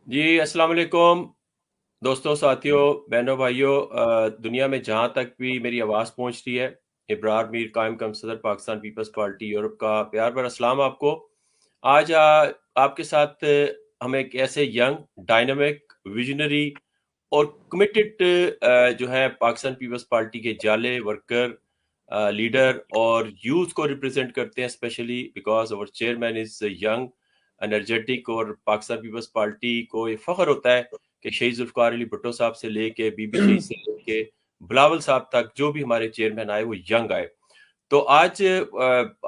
जी, अस्सलाम वालेकुम दोस्तों, साथियों, बहनों, भाइयों, दुनिया में जहाँ तक भी मेरी आवाज़ पहुँच रही है, इब्रार मीर कायम सदर पाकिस्तान पीपल्स पार्टी यूरोप का प्यार भरा सलाम आपको। आज आपके साथ हम एक ऐसे यंग, डायनामिक, विजनरी और कमिटेड जो है पाकिस्तान पीपल्स पार्टी के जाले वर्कर, लीडर और यूथ को रिप्रेजेंट करते हैं, specially because our chairman is young, energetic. और पाकिस्तान पीपल्स पार्टी को ये फख्र होता है कि शहीद जुल्फ़िकार अली भुट्टो साहब से लेके बीबी शहीद से लेके बिलावल साहब तक जो भी हमारे चेयरमैन आए वो यंग आए। तो आज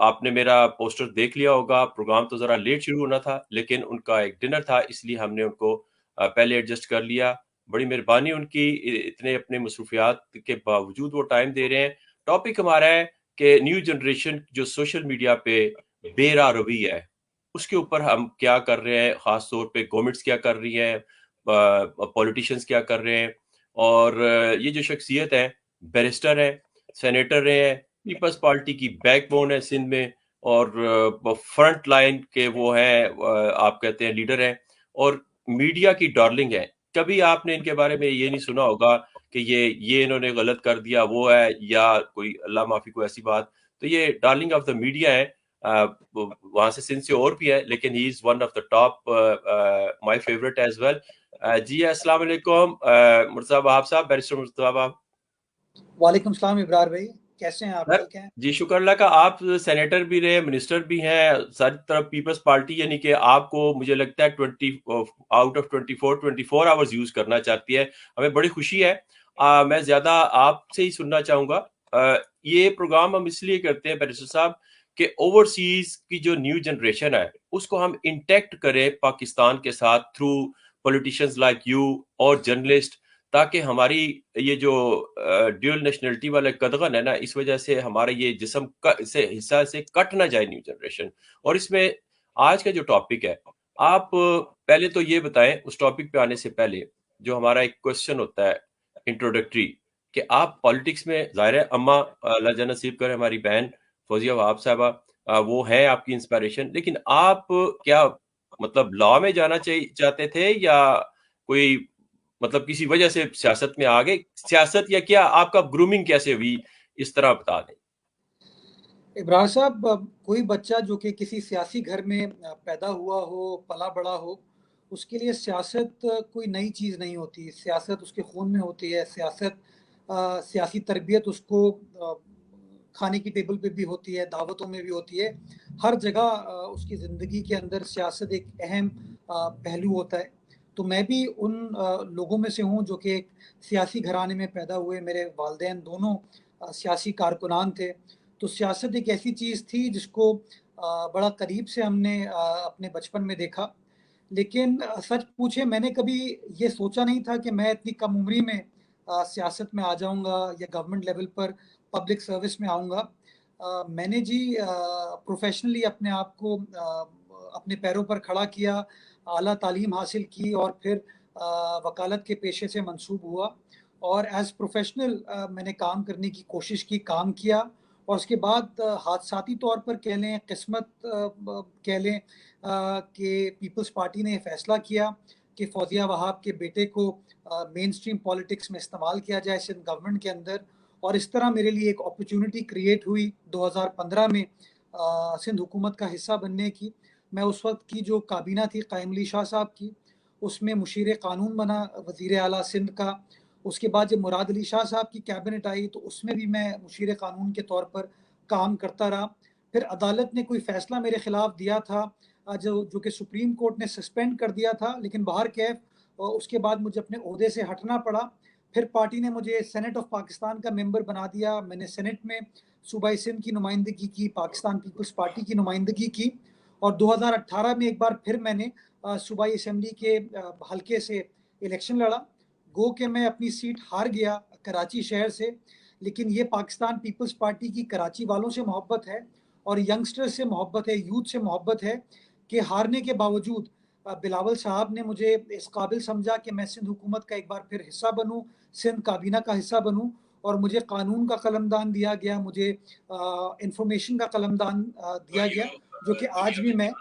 आपने मेरा पोस्टर देख लिया होगा। प्रोग्राम तो ज़रा लेट शुरू होना था, लेकिन उनका एक डिनर था, इसलिए हमने उनको पहले एडजस्ट कर लिया। बड़ी मेहरबानी उनकी, इतने अपने मसरूफियात के बावजूद वो टाइम दे रहे हैं। टॉपिक हमारा है कि न्यू जनरेशन जो सोशल मीडिया पे बेराह रवी है, उसके ऊपर हम क्या कर रहे हैं, ख़ास तौर पे गवर्नमेंट्स क्या कर रही हैं, पॉलिटिशियंस क्या कर रहे हैं। और ये जो शख्सियत है, बैरिस्टर है, सेनेटर रहे हैं, पीपल्स पार्टी की बैकबोन है सिंध में, और फ्रंट लाइन के वो हैं, आप कहते हैं लीडर हैं, और मीडिया की डार्लिंग है। कभी आपने इनके बारे में ये नहीं सुना होगा कि ये इन्होंने गलत कर दिया, वो है, या कोई अल्लाह माफी कोई ऐसी बात। तो ये डार्लिंग ऑफ द मीडिया है। वहां से सिंध से और भी है, लेकिन he is one of the top, my favourite as well. जी अस्सलाम वालेकुम मुर्तज़ा वहाब साहब, बैरिस्टर मुर्तज़ा वहाब। वालेकुम सलाम इब्रार भाई, कैसे हैं आप? सर, ठीक हैं? जी शुक्र अल्लाह का। आप सेनेटर भी रहे, मिनिस्टर भी हैं, सारी तरफ पीपल्स पार्टी, यानी कि आपको मुझे लगता है 24 आवर्स यूज करना चाहती है। हमें बड़ी खुशी है। मैं ज्यादा आपसे ही सुनना चाहूंगा। ये प्रोग्राम हम इसलिए करते हैं बैरिस्टर साहब कि ओवरसीज की जो न्यू जनरेशन है उसको हम इंटेक्ट करें पाकिस्तान के साथ, थ्रू पॉलिटिशियंस लाइक यू और जर्नलिस्ट, ताकि हमारी ये जो ड्यूअल नेशनलिटी वाला कदगन है ना, इस वजह से हमारा ये जिस्म से हिस्सा से कट ना जाए न्यू जनरेशन। और इसमें आज का जो टॉपिक है, आप पहले तो ये बताएं, उस टॉपिक पे आने से पहले जो हमारा एक क्वेश्चन होता है इंट्रोडक्टरी, कि आप पॉलिटिक्स में, जाहिर है अम्मा अल्लाह जन्नत नसीब करे, हमारी बहन फौजिया वहाब साहबा, वो है आपकी इंस्पिरेशन, लेकिन आप क्या मतलब लॉ में जाना चाहते थे, या कोई मतलब किसी वजह से सियासत में आ गए? सियासत या क्या आपका ग्रूमिंग कैसे हुई, इस तरह बता दें। इब्रार साहब, कोई बच्चा जो कि किसी सियासी घर में पैदा हुआ हो, पला बड़ा हो, उसके लिए सियासत कोई नई चीज़ नहीं होती। सियासत उसके खून में होती है। सियासत सियासी तरबियत उसको खाने की टेबल पे भी होती है, दावतों में भी होती है। हर जगह उसकी ज़िंदगी के अंदर सियासत एक अहम पहलू होता है। तो मैं भी उन लोगों में से हूँ जो कि एक सियासी घराने में पैदा हुए। मेरे वालिदैन दोनों सियासी कारकुनान थे। तो सियासत एक ऐसी चीज़ थी जिसको बड़ा करीब से हमने अपने बचपन में देखा। लेकिन सच पूछे, मैंने कभी ये सोचा नहीं था कि मैं इतनी कम उम्री में सियासत में आ जाऊँगा या गवर्नमेंट लेवल पर पब्लिक सर्विस में आऊँगा। मैंने जी प्रोफ़ेशनली अपने आप को अपने पैरों पर खड़ा किया, आला तालीम हासिल की और फिर वकालत के पेशे से मंसूब हुआ और एज़ प्रोफ़ेशनल मैंने काम करने की कोशिश की, काम किया। और उसके बाद हादसाती तौर पर कह लें, किस्मत कह लें, कि पीपल्स पार्टी ने फैसला किया कि फौजिया वहाब के बेटे को मेन स्ट्रीम पॉलिटिक्स में इस्तेमाल किया जाए सिंध गवर्नमेंट के अंदर। और इस तरह मेरे लिए एक अपॉर्चुनिटी क्रिएट हुई 2015 में सिंध हुकूमत का हिस्सा बनने की। मैं उस वक्त की जो काबीना थी कायम अली शाह साहब की, उसमें मुशीर कानून बना वज़ीर आला सिंध का। उसके बाद जब मुराद अली शाह साहब की कैबिनेट आई तो उसमें भी मैं मुशीर कानून के तौर पर काम करता रहा। फिर अदालत ने कोई फ़ैसला मेरे ख़िलाफ़ दिया था, जो कि सुप्रीम कोर्ट ने सस्पेंड कर दिया था, लेकिन बहरकैफ़ उसके बाद मुझे अपने ओहदे से हटना पड़ा। फिर पार्टी ने मुझे सेनेट ऑफ पाकिस्तान का मेंबर बना दिया। मैंने सेनेट में सूबाई सिंध की नुमाइंदगी की, पाकिस्तान पीपल्स पार्टी की नुमाइंदगी की। और 2018 में एक बार फिर मैंने सूबाई असम्बली के हल्के से इलेक्शन लड़ा। गो के मैं अपनी सीट हार गया कराची शहर से, लेकिन ये पाकिस्तान पीपल्स पार्टी की कराची वालों से मोहब्बत है और यंगस्टर्स से मोहब्बत है, यूथ से मोहब्बत है कि हारने के बावजूद बिलावल साहब ने मुझे इस काबिल समझा कि मैं सिंध हुकूमत का एक बार फिर हिस्सा बनूं, सिंध काबीना का हिस्सा बनूं। और मुझे कानून का कलमदान दिया गया, मुझे इंफॉर्मेशन का कलमदान दिया गया, जो कि आज भी मैं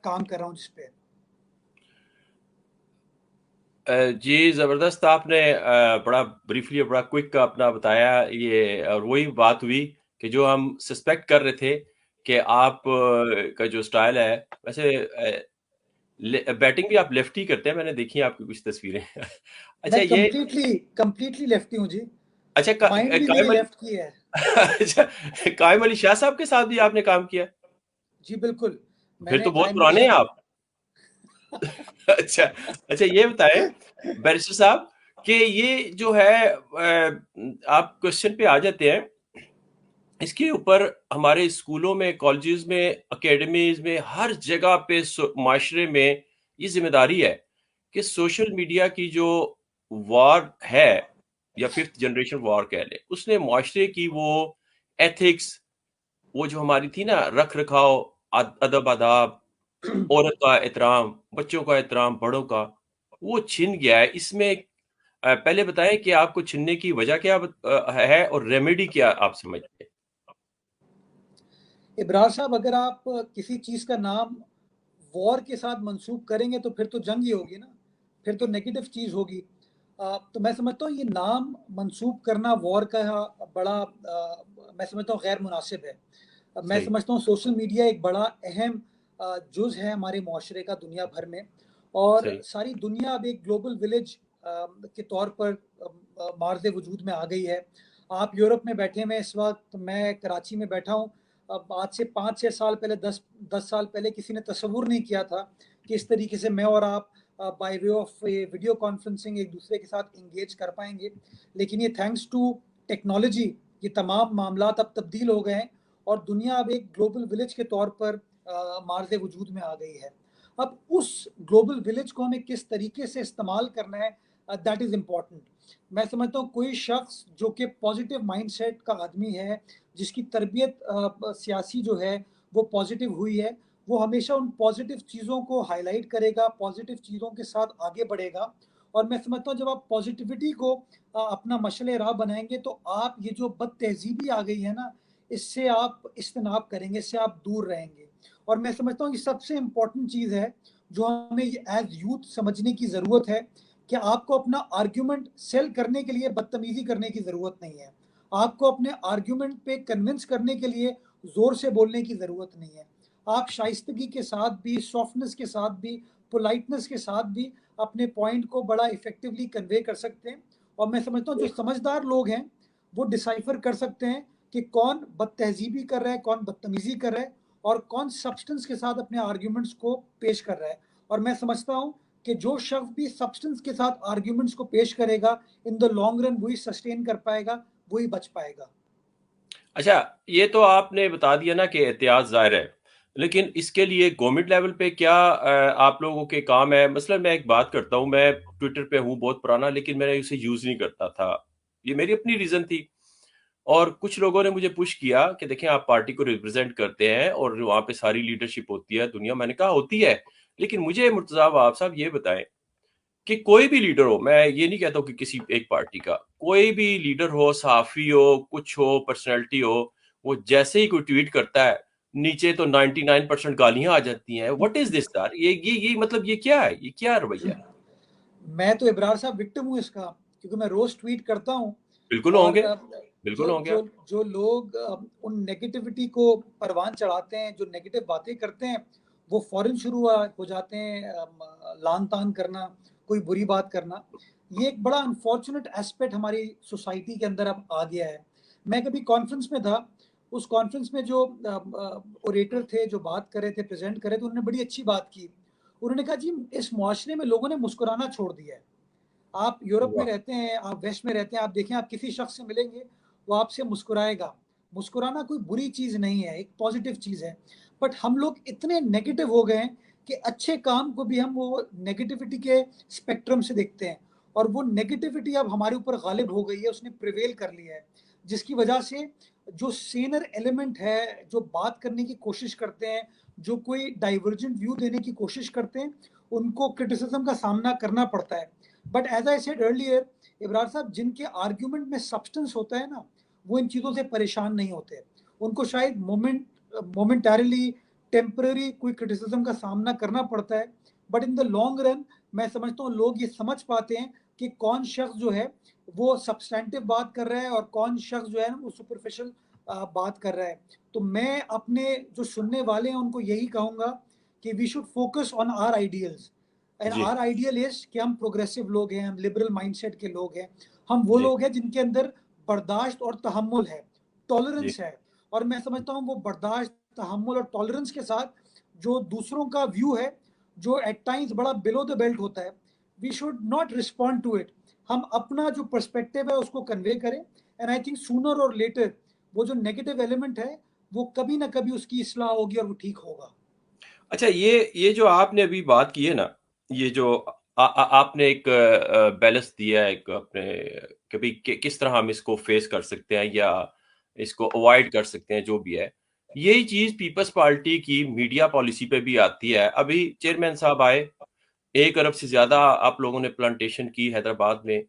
काम कर रहा हूं जिस पे। जी, ज़बरदस्त आपने बड़ा ब्रीफली और बड़ा क्विक अपना बताया ये, और वही बात हुई कि जो हम सस्पेक्ट कर रहे थे कि आप का जो स्टाइल है, वैसे बैटिंग भी आप लेफ्ट ही करते हैं, मैंने देखी है आपकी कुछ तस्वीरें। मैं अच्छा ये, कंप्लीटली कंप्लीटली लेफ्टी हूँ जी। अच्छा माइंड भी मेरी कायम अली लेफ्ट की है। अच्छा, कायम अली शाह साहब के साथ भी आपने काम किया? जी बिल्कुल। फिर मैंने तो बहुत कायम अली पुराने हैं शाह आप। अच्छा, अच्छा ये बताएं बैरिस्टर साहब कि ये जो है आप क्वेश्चन पे आ जाते हैं, इसके ऊपर हमारे स्कूलों में, कॉलेजेस में, एकेडमीज में, हर जगह पे माशरे में ये जिम्मेदारी है कि सोशल मीडिया की जो वॉर है, या फिफ्थ जनरेशन वॉर कह ले, उसने माशरे की वो एथिक्स, वो जो हमारी थी ना, रख रखाव, अदब आदाब, औरत का एहतराम, बच्चों का एहतराम, बड़ों का, वो छिन गया है इसमें। पहले बताएं कि आपको छिनने की वजह क्या है, और रेमेडी क्या आप समझते हैं? इब्रार साहब, अगर आप किसी चीज़ का नाम वॉर के साथ मंसूब करेंगे तो फिर तो जंग ही होगी ना, फिर तो नेगेटिव चीज़ होगी। तो मैं समझता हूँ ये नाम मंसूब करना वॉर का बड़ा मैं समझता हूँ गैर मुनासिब है। मैं सही। समझता हूँ सोशल मीडिया एक बड़ा अहम जुज़ है हमारे माशरे का दुनिया भर में, और सही। सारी दुनिया अब एक ग्लोबल विलेज के तौर पर मार्ज़ वजूद में आ गई है। आप यूरोप में बैठे हुए इस वक्त, मैं कराची में बैठा हूँ। अब आज से 5-6 साल पहले, 10 साल पहले किसी ने तस्वुर नहीं किया था कि इस तरीके से मैं और आप by way of video conferencing एक दूसरे के साथ इंगेज कर पाएंगे। लेकिन ये थैंक्स टू टेक्नोलॉजी ये तमाम मामलात अब तब्दील हो गए हैं, और दुनिया अब एक ग्लोबल विलेज के तौर पर मार्ज वजूद में आ गई है। अब उस ग्लोबल विलेज को हमें किस तरीके से इस्तेमाल करना है, दैट इज़ इम्पॉर्टेंट। मैं समझता हूँ कोई शख्स जो कि पॉजिटिव माइंडसेट का आदमी है, जिसकी तरबियत सियासी जो है वो पॉजिटिव हुई है, वो हमेशा उन पॉजिटिव चीज़ों को हाईलाइट करेगा, पॉजिटिव चीज़ों के साथ आगे बढ़ेगा। और मैं समझता हूँ जब आप पॉजिटिविटी को अपना मशले राह बनाएंगे तो आप ये जो बद तहजीबी आ गई है ना, इससे आप इज्तनाब करेंगे, इससे आप दूर रहेंगे। और मैं समझता हूँ ये सबसे इम्पोर्टेंट चीज़ है जो हमें एज यूथ समझने की ज़रूरत है, कि आपको अपना आर्ग्यूमेंट सेल करने के लिए बदतमीजी करने की ज़रूरत नहीं है। आपको अपने आर्ग्यूमेंट पे कन्विंस करने के लिए ज़ोर से बोलने की ज़रूरत नहीं है। आप शाइस्तगी के साथ भी, सॉफ्टनेस के साथ भी, पोलाइटनेस के साथ भी अपने पॉइंट को बड़ा इफेक्टिवली कन्वे कर सकते हैं। और मैं समझता हूँ जो समझदार लोग हैं वो डिसाइफर कर सकते हैं कि कौन बदतहजीबी कर रहा है, कौन बदतमीजी कर रहा है, और कौन सब्सटेंस के साथ अपने आर्ग्यूमेंट्स को पेश कर रहा है। और मैं समझता हूँ कि जो शख्स भी सब्सटेंस के साथ आर्ग्यूमेंट्स को पेश करेगा, इन द लॉन्ग रन वही सस्टेन कर पाएगा, वही बच पाएगा। अच्छा, ये तो आपने बता दिया ना कि एहतियात ज़ाहिर है, लेकिन इसके लिए गवर्नमेंट लेवल पे क्या आप लोगों के काम है? मसलन मैं एक बात करता हूँ, मैं ट्विटर पे हूँ बहुत पुराना, लेकिन मैंने उसे यूज़ नहीं करता था। ये मेरी अपनी रीज़न थी, और कुछ लोगों ने मुझे पुश किया कि देखें आप पार्टी को रिप्रेजेंट करते हैं और वहाँ पे सारी लीडरशिप होती है दुनिया। मैंने कहा होती है, लेकिन मुझे मुर्तज़ा आप साहब ये बताएं कि कोई भी लीडर हो, मैं ये नहीं कहता हूँ कि किसी एक पार्टी का, कोई भी लीडर हो, सहाफ़ी हो, कुछ हो, पर्सनैलिटी हो, वो जैसे ही कोई ट्वीट करता है, नीचे तो 99% गालियाँ आ जाती हैं। व्हाट इज़ दिस यार? ये मतलब ये क्या है? ये क्या रवैया है? मैं तो इब्रार साहब विक्टिम हूँ इसका, क्योंकि मैं रोज ट्वीट करता हूँ। बिल्कुल और होंगे, बिल्कुल जो होंगे जो आप। जो लोग उन नेगेटिविटी को परवान चढ़ाते हैं, जो नेगेटिव बातें करते हैं, वो फौरन शुरू हो जाते हैं लान तान करना, कोई बुरी बात करना। ये एक बड़ा अनफॉर्चुनेट एस्पेक्ट हमारी सोसाइटी के अंदर अब आ गया है। मैं कभी कॉन्फ्रेंस में था, उस कॉन्फ्रेंस में जो ओरेटर थे, जो बात कर रहे थे, प्रेजेंट कर रहे थे, उन्होंने बड़ी अच्छी बात की। उन्होंने कहा जी इस मुआशरे में लोगों ने मुस्कुराना छोड़ दिया है। आप यूरोप में वाह! रहते हैं, आप वेस्ट में रहते हैं, आप देखें आप किसी शख्स से मिलेंगे, वो आपसे मुस्कुराएगा। मुस्कुराना कोई बुरी चीज़ नहीं है, एक पॉजिटिव चीज़ है। बट हम लोग इतने नेगेटिव हो गए हैं कि अच्छे काम को भी हम वो नेगेटिविटी के स्पेक्ट्रम से देखते हैं, और वो नेगेटिविटी अब हमारे ऊपर गालिब हो गई है, उसने प्रिवेल कर लिया है। जिसकी वजह से जो सेनर एलिमेंट है, जो बात करने की कोशिश करते हैं, जो कोई डाइवर्जेंट व्यू देने की कोशिश करते हैं, उनको क्रिटिसिज्म का सामना करना पड़ता है। But as I said earlier, Ibrar साहब, जिनके आर्ग्यूमेंट में सब्सटेंस होता है ना, वो इन चीज़ों से परेशान नहीं होते। उनको शायद मोमेंटारिली, टेम्पररी कोई क्रिटिसिज्म का सामना करना पड़ता है, but in the long run मैं समझता हूँ लोग ये समझ पाते हैं कि कौन शख्स जो है वो सब्सटेंटिव बात कर रहा है और कौन शख्स जो है वो सुपरफिशियल बात कर रहा है। तो मैं अपने जो सुनने वाले हैं उनको यही कहूँगा कि we should focus on our ideals, and जी, आर आइडियल इज कि हम प्रोग्रेसिव लोग हैं, हम लिबरल माइंडसेट के लोग हैं, हम वो जी, लोग हैं जिनके अंदर बर्दाश्त और तहम्मुल है, जी, टॉलरेंस है। और मैं समझता हूँ वो बर्दाश्त, तहम्मुल और टॉलरेंस के साथ जो दूसरों का व्यू है जो एट टाइम्स बड़ा बिलो द बेल्ट होता है, we should not respond to it. हम अपना जो पर्सपेक्टिव है उसको कन्वे करें, एंड आई थिंक सूनर और लेटर वो जो नेगेटिव एलिमेंट है वो कभी ना कभी उसकी इस्लाह होगी और वो ठीक होगा। अच्छा, ये जो आपने अभी बात की है ना, ये जो आपने एक बैलेंस दिया है एक अपने, कभी किस तरह हम इसको फेस कर सकते हैं या इसको अवॉइड कर सकते हैं, जो भी है, यही चीज पीपल्स पार्टी की मीडिया पॉलिसी पे भी आती है। अभी चेयरमैन साहब आए, 1 अरब से ज्यादा आप लोगों ने प्लांटेशन की हैदराबाद में।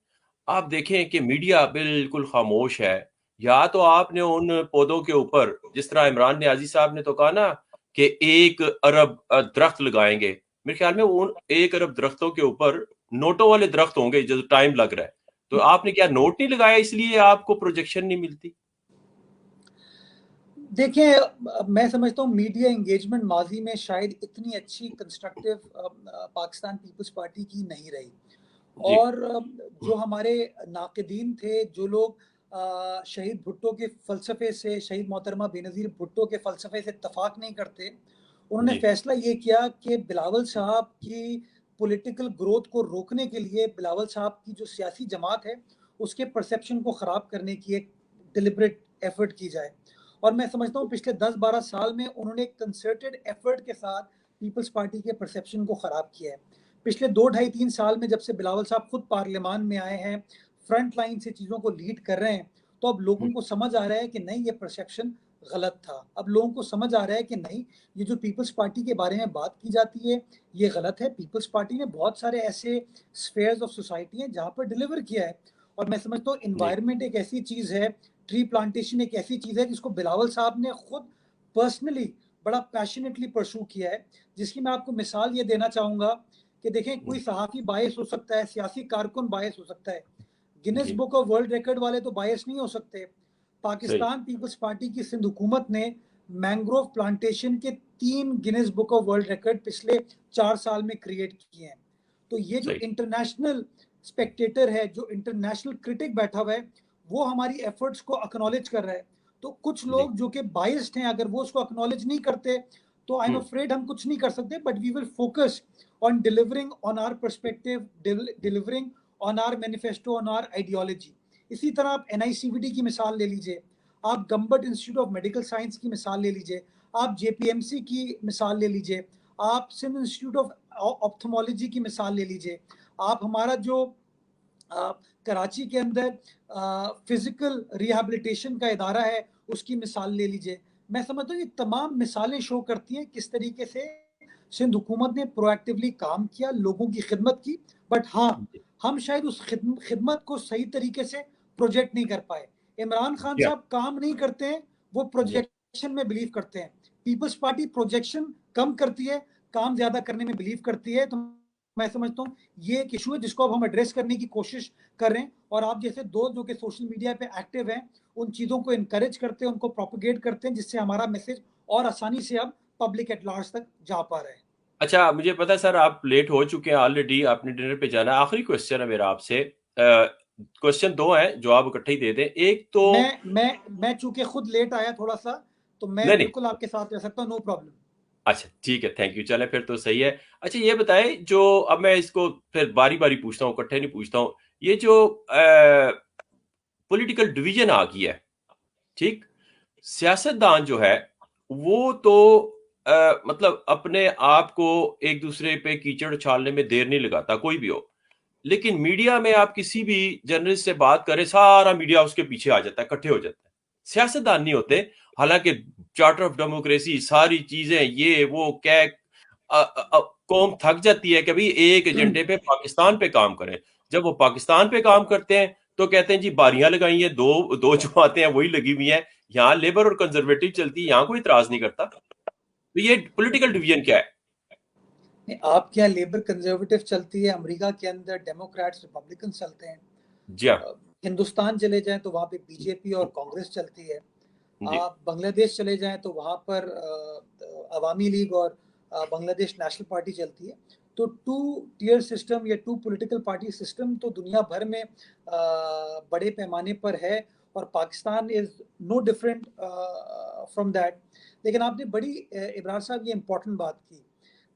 आप देखें कि मीडिया बिल्कुल खामोश है। या तो आपने उन पौधों के ऊपर, जिस तरह इमरान नियाजी साहब ने तो कहा ना कि 1 अरब दरख्त लगाएंगे, मेरे ख्याल में उन 1 अरब दरख्तों के ऊपर नोटों वाले दरख्त होंगे जो टाइम लग रहा है। तो आपने क्या नोट नहीं लगाया, इसलिए आपको प्रोजेक्शन नहीं मिलती? देखिए, मैं समझता हूँ मीडिया एंगेजमेंट माजी में शायद इतनी अच्छी कंस्ट्रक्टिव पाकिस्तान पीपल्स पार्टी की नहीं रही। जी, और जो हमारे नाक़दीन थे, जो लोग शहीद भुट्टो के फ़लसफ़े से, शहीद मोहतरमा बेनज़ीर भुट्टो के फ़लसफ़े से इत्तफ़ाक़ नहीं करते, उन्होंने जी, फ़ैसला ये किया कि बिलावल साहब की पॉलिटिकल ग्रोथ को रोकने के लिए, बिलावल साहब की जो सियासी जमात है, उसके परसेप्शन को ख़राब करने की एक डिलिबरेट एफ़र्ट की जाए। और मैं समझता हूँ पिछले 10-12 साल में उन्होंने एक कंसर्टेड एफ़र्ट के साथ पीपल्स पार्टी के परसेप्शन को ख़राब किया है। पिछले 2 ढाई 3 साल में जब से बिलावल साहब खुद पार्लियामान में आए हैं, फ्रंट लाइन से चीज़ों को लीड कर रहे हैं, तो अब लोगों को समझ आ रहा है कि नहीं, ये परसेप्शन गलत था। अब लोगों को समझ आ रहा है कि नहीं, ये जो पीपल्स पार्टी के बारे में बात की जाती है, ये गलत है। पीपल्स पार्टी ने बहुत सारे ऐसे स्फेयर्स ऑफ सोसाइटी हैं जहाँ पर डिलीवर किया है। और मैं समझता हूँ जी, एनवायरनमेंट एक ऐसी चीज़ है, ट्री प्लांटेशन एक ऐसी चीज़ है जिसको बिलावल साहब ने खुद पर्सनली बड़ा पैशनेटली परस्यू किया है, जिसकी मैं आपको मिसाल ये देना चाहूँगा कि देखें, कोई सहाफ़ी बायस हो सकता है, सियासी कारकुन बायस हो सकता है, गिनेस जी, बुक ऑफ वर्ल्ड रिकॉर्ड वाले तो बायस नहीं हो सकते। सही, पाकिस्तान पीपल्स पार्टी की सिंध हुकूमत ने मैंग्रोव प्लांटेशन के 3 Guinness book of world record पिछले 4 साल में क्रिएट किए हैं। तो ये जो सही, इंटरनेशनल स्पेक्टेटर है, जो इंटरनेशनल क्रिटिक बैठा हुआ है, वो हमारी एफर्ट्स को एक्नॉलेज कर रहा है। तो कुछ जी, लोग जो कि बायस्ड हैं, अगर वो उसको एक्नॉलेज नहीं करते, तो आई एम हुँ, अफ्रेड हम कुछ नहीं कर सकते, but we will focus on delivering on our perspective, delivering on our manifesto, on our ideology. इसी तरह आप एनआईसीवीडी की मिसाल ले लीजिए, आप Gambat institute of medical science की मिसाल ले लीजिए, आप जेपीएमसी की मिसाल ले लीजिए, आप सिंध इंस्टीट्यूट ऑफ ऑप्थोमोलॉजी की मिसाल ले लीजिए, आप हमारा जो कराची के अंदर फिजिकल रिहैबिलिटेशन का इदारा है उसकी मिसाल ले लीजिए। मैं समझता हूँ ये तमाम मिसालें शो करती हैं किस तरीके से सिंध हुकूमत ने प्रोएक्टिवली काम किया, लोगों की खिदमत की। बट हाँ, जी, हम शायद उस खिदमत को सही तरीके से प्रोजेक्ट नहीं कर पाए। इमरान खान जी, हाँ, साहब काम नहीं करते हैं, वो जी। प्रोजेक्शन में बिलीव करते हैं। पीपल्स पार्टी प्रोजेक्शन कम करती है, काम ज्यादा करने में बिलीव करती है। तो मैं समझता हूँ ये एक इशू है जिसको अब हम एड्रेस करने की कोशिश कर रहे हैं, और आप जैसे दोस्त जो कि सोशल मीडिया पे एक्टिव हैं, उन चीज़ों को इनकरेज करते हैं, उनको प्रोपोगेट करते हैं, जिससे हमारा मैसेज और आसानी से अब पब्लिक एट लार्ज तक जा पा रहा है। अच्छा, मुझे पता है सर आप लेट हो चुके हैं ऑलरेडी, आपने डिनर पे जाना है। आखिरी क्वेश्चन है मेरा आपसे। क्वेश्चन 2 हैं, जवाब इकट्ठे ही दे दें। एक तो मैं चूंकि खुद लेट आया थोड़ा सा, तो मैं नहीं, नहीं। बिल्कुल आपके साथ रह सकता हूँ, नो प्रॉब्लम। अच्छा, ठीक है, थैंक यू। चलें फिर तो सही है। अच्छा, ये बताएँ, जो अब मैं इसको फिर बारी-बारी पूछता हूँ, इकट्ठे नहीं पूछता हूँ। ये जो पॉलिटिकल डिवीज़न आ गया है, ठीक? सियासतदान जो है, वो तो मतलब अपने आप को एक-दूसरे पे कीचड़ उछालने में देर नहीं लगाता, कोई भी हो। लेकिन मीडिया में आप किसी भी जर्नलिस्ट से बात करें, सारा मीडिया उसके पीछे आ जाता है, इकट्ठे हो जाता है। सियासतदान नहीं होते। हालांकि चार्टर ऑफ डेमोक्रेसी, सारी चीजें, ये वो क्या, कौम थक जाती है कि भाई एक एजेंडे पे पाकिस्तान पे काम करें। जब वो पाकिस्तान पे काम करते हैं तो कहते हैं जी बारियां लगाई हैं, दो दो जो आते हैं वही लगी हुई हैं। यहाँ लेबर और कंजर्वेटिव चलती है, यहाँ कोई इतराज नहीं करता। तो ये पॉलिटिकल डिवीजन क्या है? नहीं, आपके यहाँ लेबर कंजर्वेटिव चलती है, अमेरिका के अंदर डेमोक्रेट्स रिपब्लिकन चलते हैं। जी हाँ। हिंदुस्तान चले जाएं तो वहाँ पे बीजेपी और कांग्रेस चलती है। जी आप बांग्लादेश चले जाएं तो वहाँ पर अवामी लीग और बांग्लादेश नेशनल पार्टी चलती है। तो टू टियर सिस्टम या टू पॉलिटिकल पार्टी सिस्टम तो दुनिया भर में बड़े पैमाने पर है, और Pakistan is no different from that. लेकिन आपने बड़ी इब्रार साहब ये इंपॉर्टेंट बात की।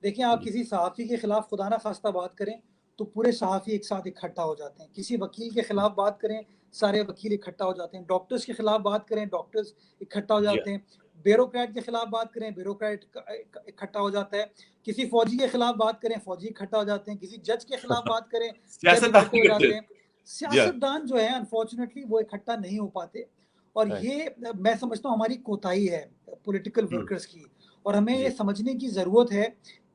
देखिए, आप जी किसी सहाफ़ी के खिलाफ खुदा ना खास्ता बात करें तो पूरे सहाफ़ी एक साथ इकट्ठा हो जाते हैं। किसी वकील के खिलाफ बात करें, सारे वकील इकट्ठा हो जाते हैं। डॉक्टर्स के खिलाफ बात करें, डॉक्टर्स इकट्ठा हो जी जाते हैं। ब्यूरोक्रेट के खिलाफ बात करें, ब्यूरोक्रेट इकट्ठा हो जाता है। किसी फौजी के खिलाफ बात करें, फौजी इकट्ठा हो जाते हैं। किसी जज के खिलाफ हाँ। बात करें, जज इकट्ठे सियासतदान हो करते जाते हैं। हैं। जी हाँ। सियासतदान जो है अनफॉर्चुनेटली वो इकट्ठा नहीं हो पाते। और हाँ। ये मैं समझता हूँ हमारी कोताही है पॉलिटिकल वर्कर्स की। और हमें ये जी समझने की ज़रूरत है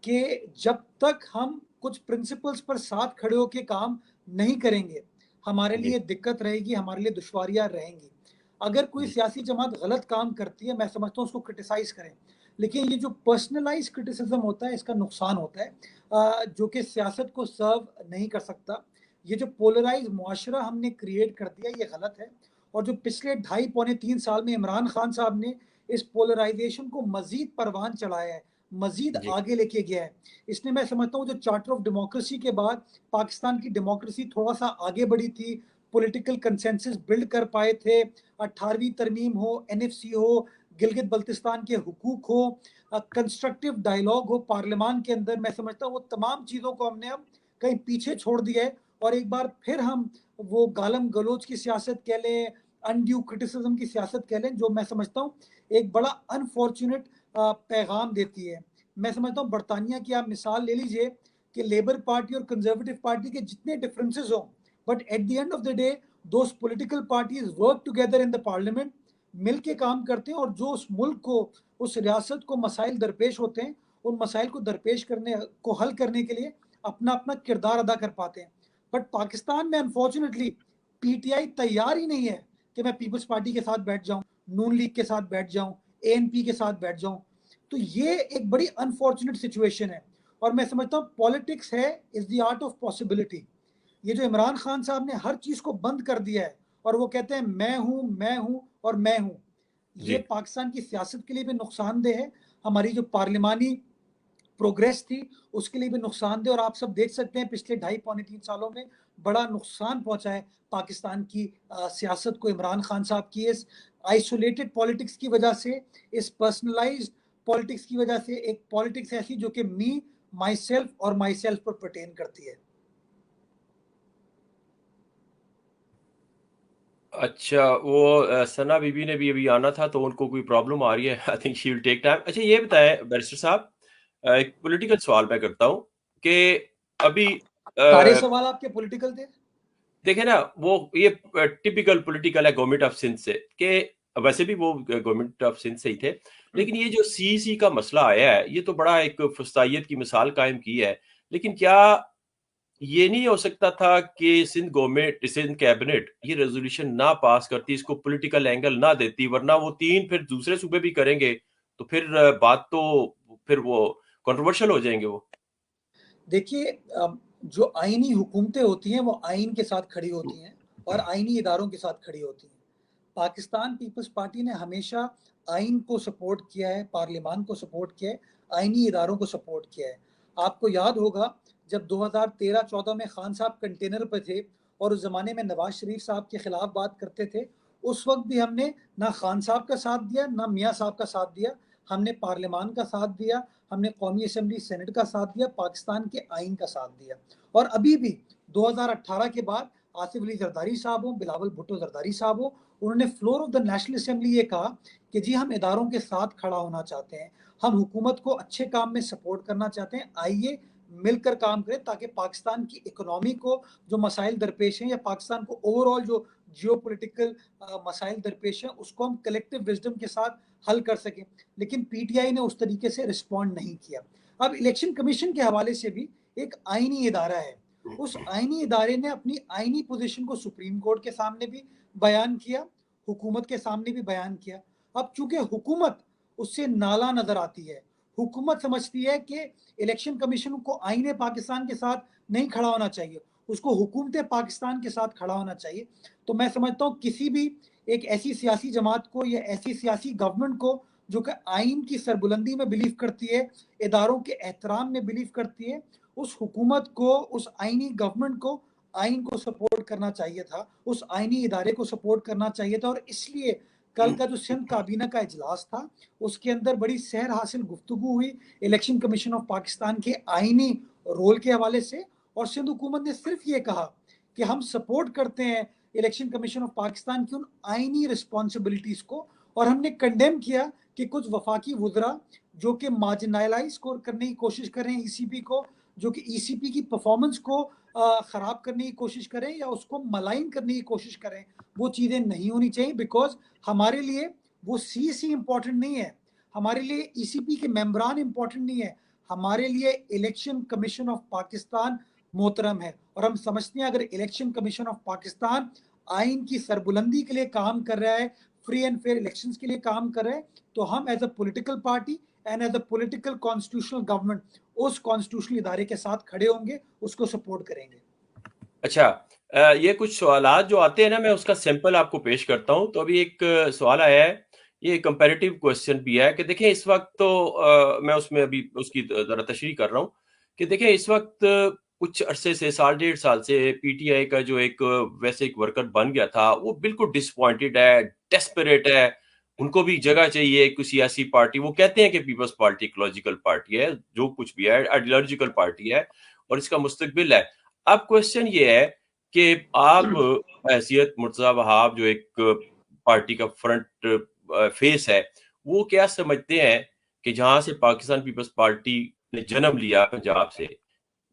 कि जब तक हम कुछ प्रिंसिपल्स पर साथ खड़े होकर काम नहीं करेंगे, हमारे जी लिए दिक्कत रहेगी, हमारे लिए दुश्वारियां रहेंगी। अगर कोई जी सियासी जमात गलत काम करती है, मैं समझता हूँ उसको क्रिटिसाइज करें। लेकिन ये जो पर्सनलाइज क्रिटिसिज्म होता है, इसका नुकसान होता है, जो कि सियासत को सर्व नहीं कर सकता। ये जो पोलराइज मुआशरा हमने क्रिएट कर दिया, ये गलत है। और जो पिछले 2.5 पौने 3 साल में इमरान खान साहब ने इस पोलराइजेशन को मजीद परवान चढ़ाया है, मजीद जी आगे लेके गया है। इसने, मैं समझता हूँ, जो चार्टर ऑफ डेमोक्रेसी के बाद पाकिस्तान की डेमोक्रेसी थोड़ा सा आगे बढ़ी थी, पॉलिटिकल कंसेंसस बिल्ड कर पाए थे। 18वीं तरमीम हो, एनएफसी हो, गिलगित बल्तिस्तान के हुकूक हो, कंस्ट्रक्टिव डायलॉग हो पार्लियामान के अंदर, मैं समझता हूँ वो तमाम चीज़ों को हमने अब कहीं पीछे छोड़ दिया है। और एक बार फिर हम वो गालम गलोच की सियासत कह लें, अनड्यू क्रिटिसिज्म की सियासत कह लें, जो मैं समझता हूँ एक बड़ा अनफॉर्चुनेट पैगाम देती है। मैं समझता हूँ बरतानिया की आप मिसाल ले लीजिए कि लेबर पार्टी और कंजर्वेटिव पार्टी के जितने डिफरेंसेस हों, but at the end of the day those political parties work together in the parliament, मिल के काम करते हैं, और जो उस मुल्क को, उस रियासत को मसाइल दरपेश होते हैं, उन मसाइल को दरपेश करने को हल करने के लिए अपना अपना किरदार अदा कर पाते हैं। बट पाकिस्तान में अनफॉर्चुनेटली पीटीआई तैयार ही नहीं है कि मैं पीपल्स पार्टी के साथ बैठ जाऊं, नून लीग के साथ बैठ जाऊं, एएनपी के साथ बैठ जाऊं। तो ये एक बड़ी अनफॉर्चुनेट सिचुएशन है। और मैं समझता हूँ पॉलिटिक्स है is the art of possibility. ये जो इमरान खान साहब ने हर चीज को बंद कर दिया है, और वो कहते हैं मैं हूं, मैं हूं और मैं हूं, ये जी पाकिस्तान की सियासत के लिए भी नुकसानदेह है। हमारी जो पार्लिमानी प्रोग्रेस थी उसके लिए भी नुकसानदेह। और आप सब देख सकते हैं पिछले 2.5 पौने 3 सालों में बड़ा नुकसान पहुंचा है पाकिस्तान की सियासत को इमरान खान साहब की इस आइसोलेटेड पॉलिटिक्स की वजह से, इस पर्सनलाइज्ड पॉलिटिक्स की वजह से। एक पॉलिटिक्स ऐसी जो कि मी, माई सेल्फ और माई सेल्फ पर परटेन करती है। अच्छा, वो सना बीबी ने भी अभी आना था, तो उनको कोई प्रॉब्लम आ रही है। I think she will take time. अच्छा, ये बताएं बैरिस्टर साहब, एक पॉलिटिकल सवाल मैं करता हूँ कि अभी सारे अ, सवाल आपके पॉलिटिकल थे। देखे ना, वो ये टिपिकल पॉलिटिकल है गवर्नमेंट ऑफ सिंध से, कि वैसे भी वो गवर्नमेंट ऑफ सिंध से ही थे, लेकिन ये जो सीईसी का मसला आया है, ये तो बड़ा एक फुस्तायत की मिसाल कायम की है। लेकिन क्या ये नहीं हो सकता था कि सिंध गवर्नमेंट, सिंध कैबिनेट ये रेजोल्यूशन ना पास करती, इसको पॉलिटिकल एंगल ना देती, वरना वो तीन फिर दूसरे सूबे भी करेंगे, तो फिर बात तो फिर वो कंट्रोवर्शियल हो जाएंगे वो। देखिए, जो आईनी हुकूमतें होती हैं वो आइन के साथ खड़ी होती हैं और आईनी इदारों के साथ खड़ी होती हैं। पाकिस्तान पीपल्स पार्टी ने हमेशा आइन को सपोर्ट किया है, पार्लियामान को सपोर्ट किया है, आइनी इदारों को सपोर्ट किया है। आपको याद होगा जब 2013-14 में खान साहब कंटेनर पर थे और उस ज़माने में नवाज शरीफ साहब के खिलाफ बात करते थे, उस वक्त भी हमने ना खान साहब का साथ दिया, ना मियाँ साहब का साथ दिया। हमने पार्लियामान का साथ दिया, हमने कौमी असम्बली सेनेट का साथ दिया, पाकिस्तान के आइन का साथ दिया। और अभी भी 2018 के बाद आसिफ अली जरदारी साहब हो, बिलावल भुट्टो जरदारी साहब हो, उन्होंने floor of the national assembly ये कहा कि जी हम इदारों के साथ खड़ा होना चाहते हैं, हम हुकूमत को अच्छे काम में सपोर्ट करना चाहते हैं, आइए मिलकर काम करें ताकि पाकिस्तान की इकोनॉमी को जो मसाइल दरपेश हैं, या पाकिस्तान को ओवरऑल जो जियो पोलिटिकल मसाइल दरपेश हैं, उसको हम कलेक्टिव विजडम के साथ हल कर सकें। लेकिन पीटीआई ने उस तरीके से रिस्पॉन्ड नहीं किया। अब इलेक्शन कमीशन के हवाले से भी एक आईनी इदारा है, उस आईनी इदारे ने अपनी आईनी पोजीशन को सुप्रीम कोर्ट के सामने भी बयान किया, हुकूमत के सामने भी बयान किया। अब चूंकि हुकूमत उससे नाला नजर आती है, हुकूमत समझती है कि इलेक्शन कमीशन को आईने पाकिस्तान के साथ नहीं खड़ा होना चाहिए, उसको हुकूमत पाकिस्तान के साथ खड़ा होना चाहिए। तो मैं समझता हूँ किसी भी एक ऐसी सियासी जमात को या ऐसी सियासी गवर्नमेंट को जो कि आइन की सरबुलंदी में बिलीव करती है, इदारों के एहतराम में बिलीव करती है, उस हुकूमत को, उस आइनी गवर्नमेंट को आइन को सपोर्ट करना चाहिए था, उस आइनी इदारे को सपोर्ट करना चाहिए था। और इसलिए कल का जो सिंध काबीना का इजलास था उसके अंदर बड़ी सैर हासिल गुफ्तगू हुई इलेक्शन कमीशन ऑफ पाकिस्तान के आइनी रोल के हवाले से। और सिंध हुकूमत ने सिर्फ ये कहा कि हम सपोर्ट करते हैं इलेक्शन कमीशन ऑफ पाकिस्तान की उन आइनी रिस्पॉन्सिबिलिटीज को, और हमने कंडेम किया कि कुछ वफाकी वुजरा जो कि मार्जिनलाइज करने की कोशिश कर रहे हैं ईसीपी को, जो कि ईसीपी की परफॉर्मेंस को खराब करने की कोशिश करें या उसको मलाइन करने की कोशिश करें, वो चीज़ें नहीं होनी चाहिए। बिकॉज हमारे लिए वो सीसी इंपॉर्टेंट नहीं है, हमारे लिए ईसीपी के मेंबरान इंपॉर्टेंट नहीं है, हमारे लिए इलेक्शन कमीशन ऑफ पाकिस्तान मोहतरम है। और हम समझते हैं अगर इलेक्शन कमीशन ऑफ पाकिस्तान आइन की सरबुलंदी के लिए काम कर रहा है, फ्री एंड फेयर इलेक्शंस के लिए काम कर रहा है, तो हम as a political party and as a political constitutional government उस कॉन्स्टिट्यूशनल इदारे के साथ खड़े होंगे, उसको सपोर्ट करेंगे। अच्छा, ये कुछ सवालात जो आते हैं ना, मैं उसका सैंपल आपको पेश करता हूँ। तो अभी एक सवाल आया है, ये कंपैरेटिव क्वेश्चन भी है कि देखें इस वक्त तो मैं उसमें अभी उसकी जरा तशरीह कर रहा हूँ कि देखें इस वक्त कुछ अरसे से, साल डेढ़ साल से पीटीआई का जो एक वैसे एक वर्कर बन गया था वो बिल्कुल डिसअपॉइंटेड है, डेस्परेट है। उनको भी जगह चाहिए कोई सियासी पार्टी। वो कहते हैं कि पीपल्स पार्टी इकोलॉजिकल पार्टी है, जो कुछ भी है आइडियोलॉजिकल पार्टी है और इसका मुस्तकबिल है। अब क्वेश्चन ये है कि आप हैसियत मुर्तजा वहाब जो एक पार्टी का फ्रंट फेस है, वो क्या समझते हैं कि जहां से पाकिस्तान पीपल्स पार्टी ने जन्म लिया पंजाब से,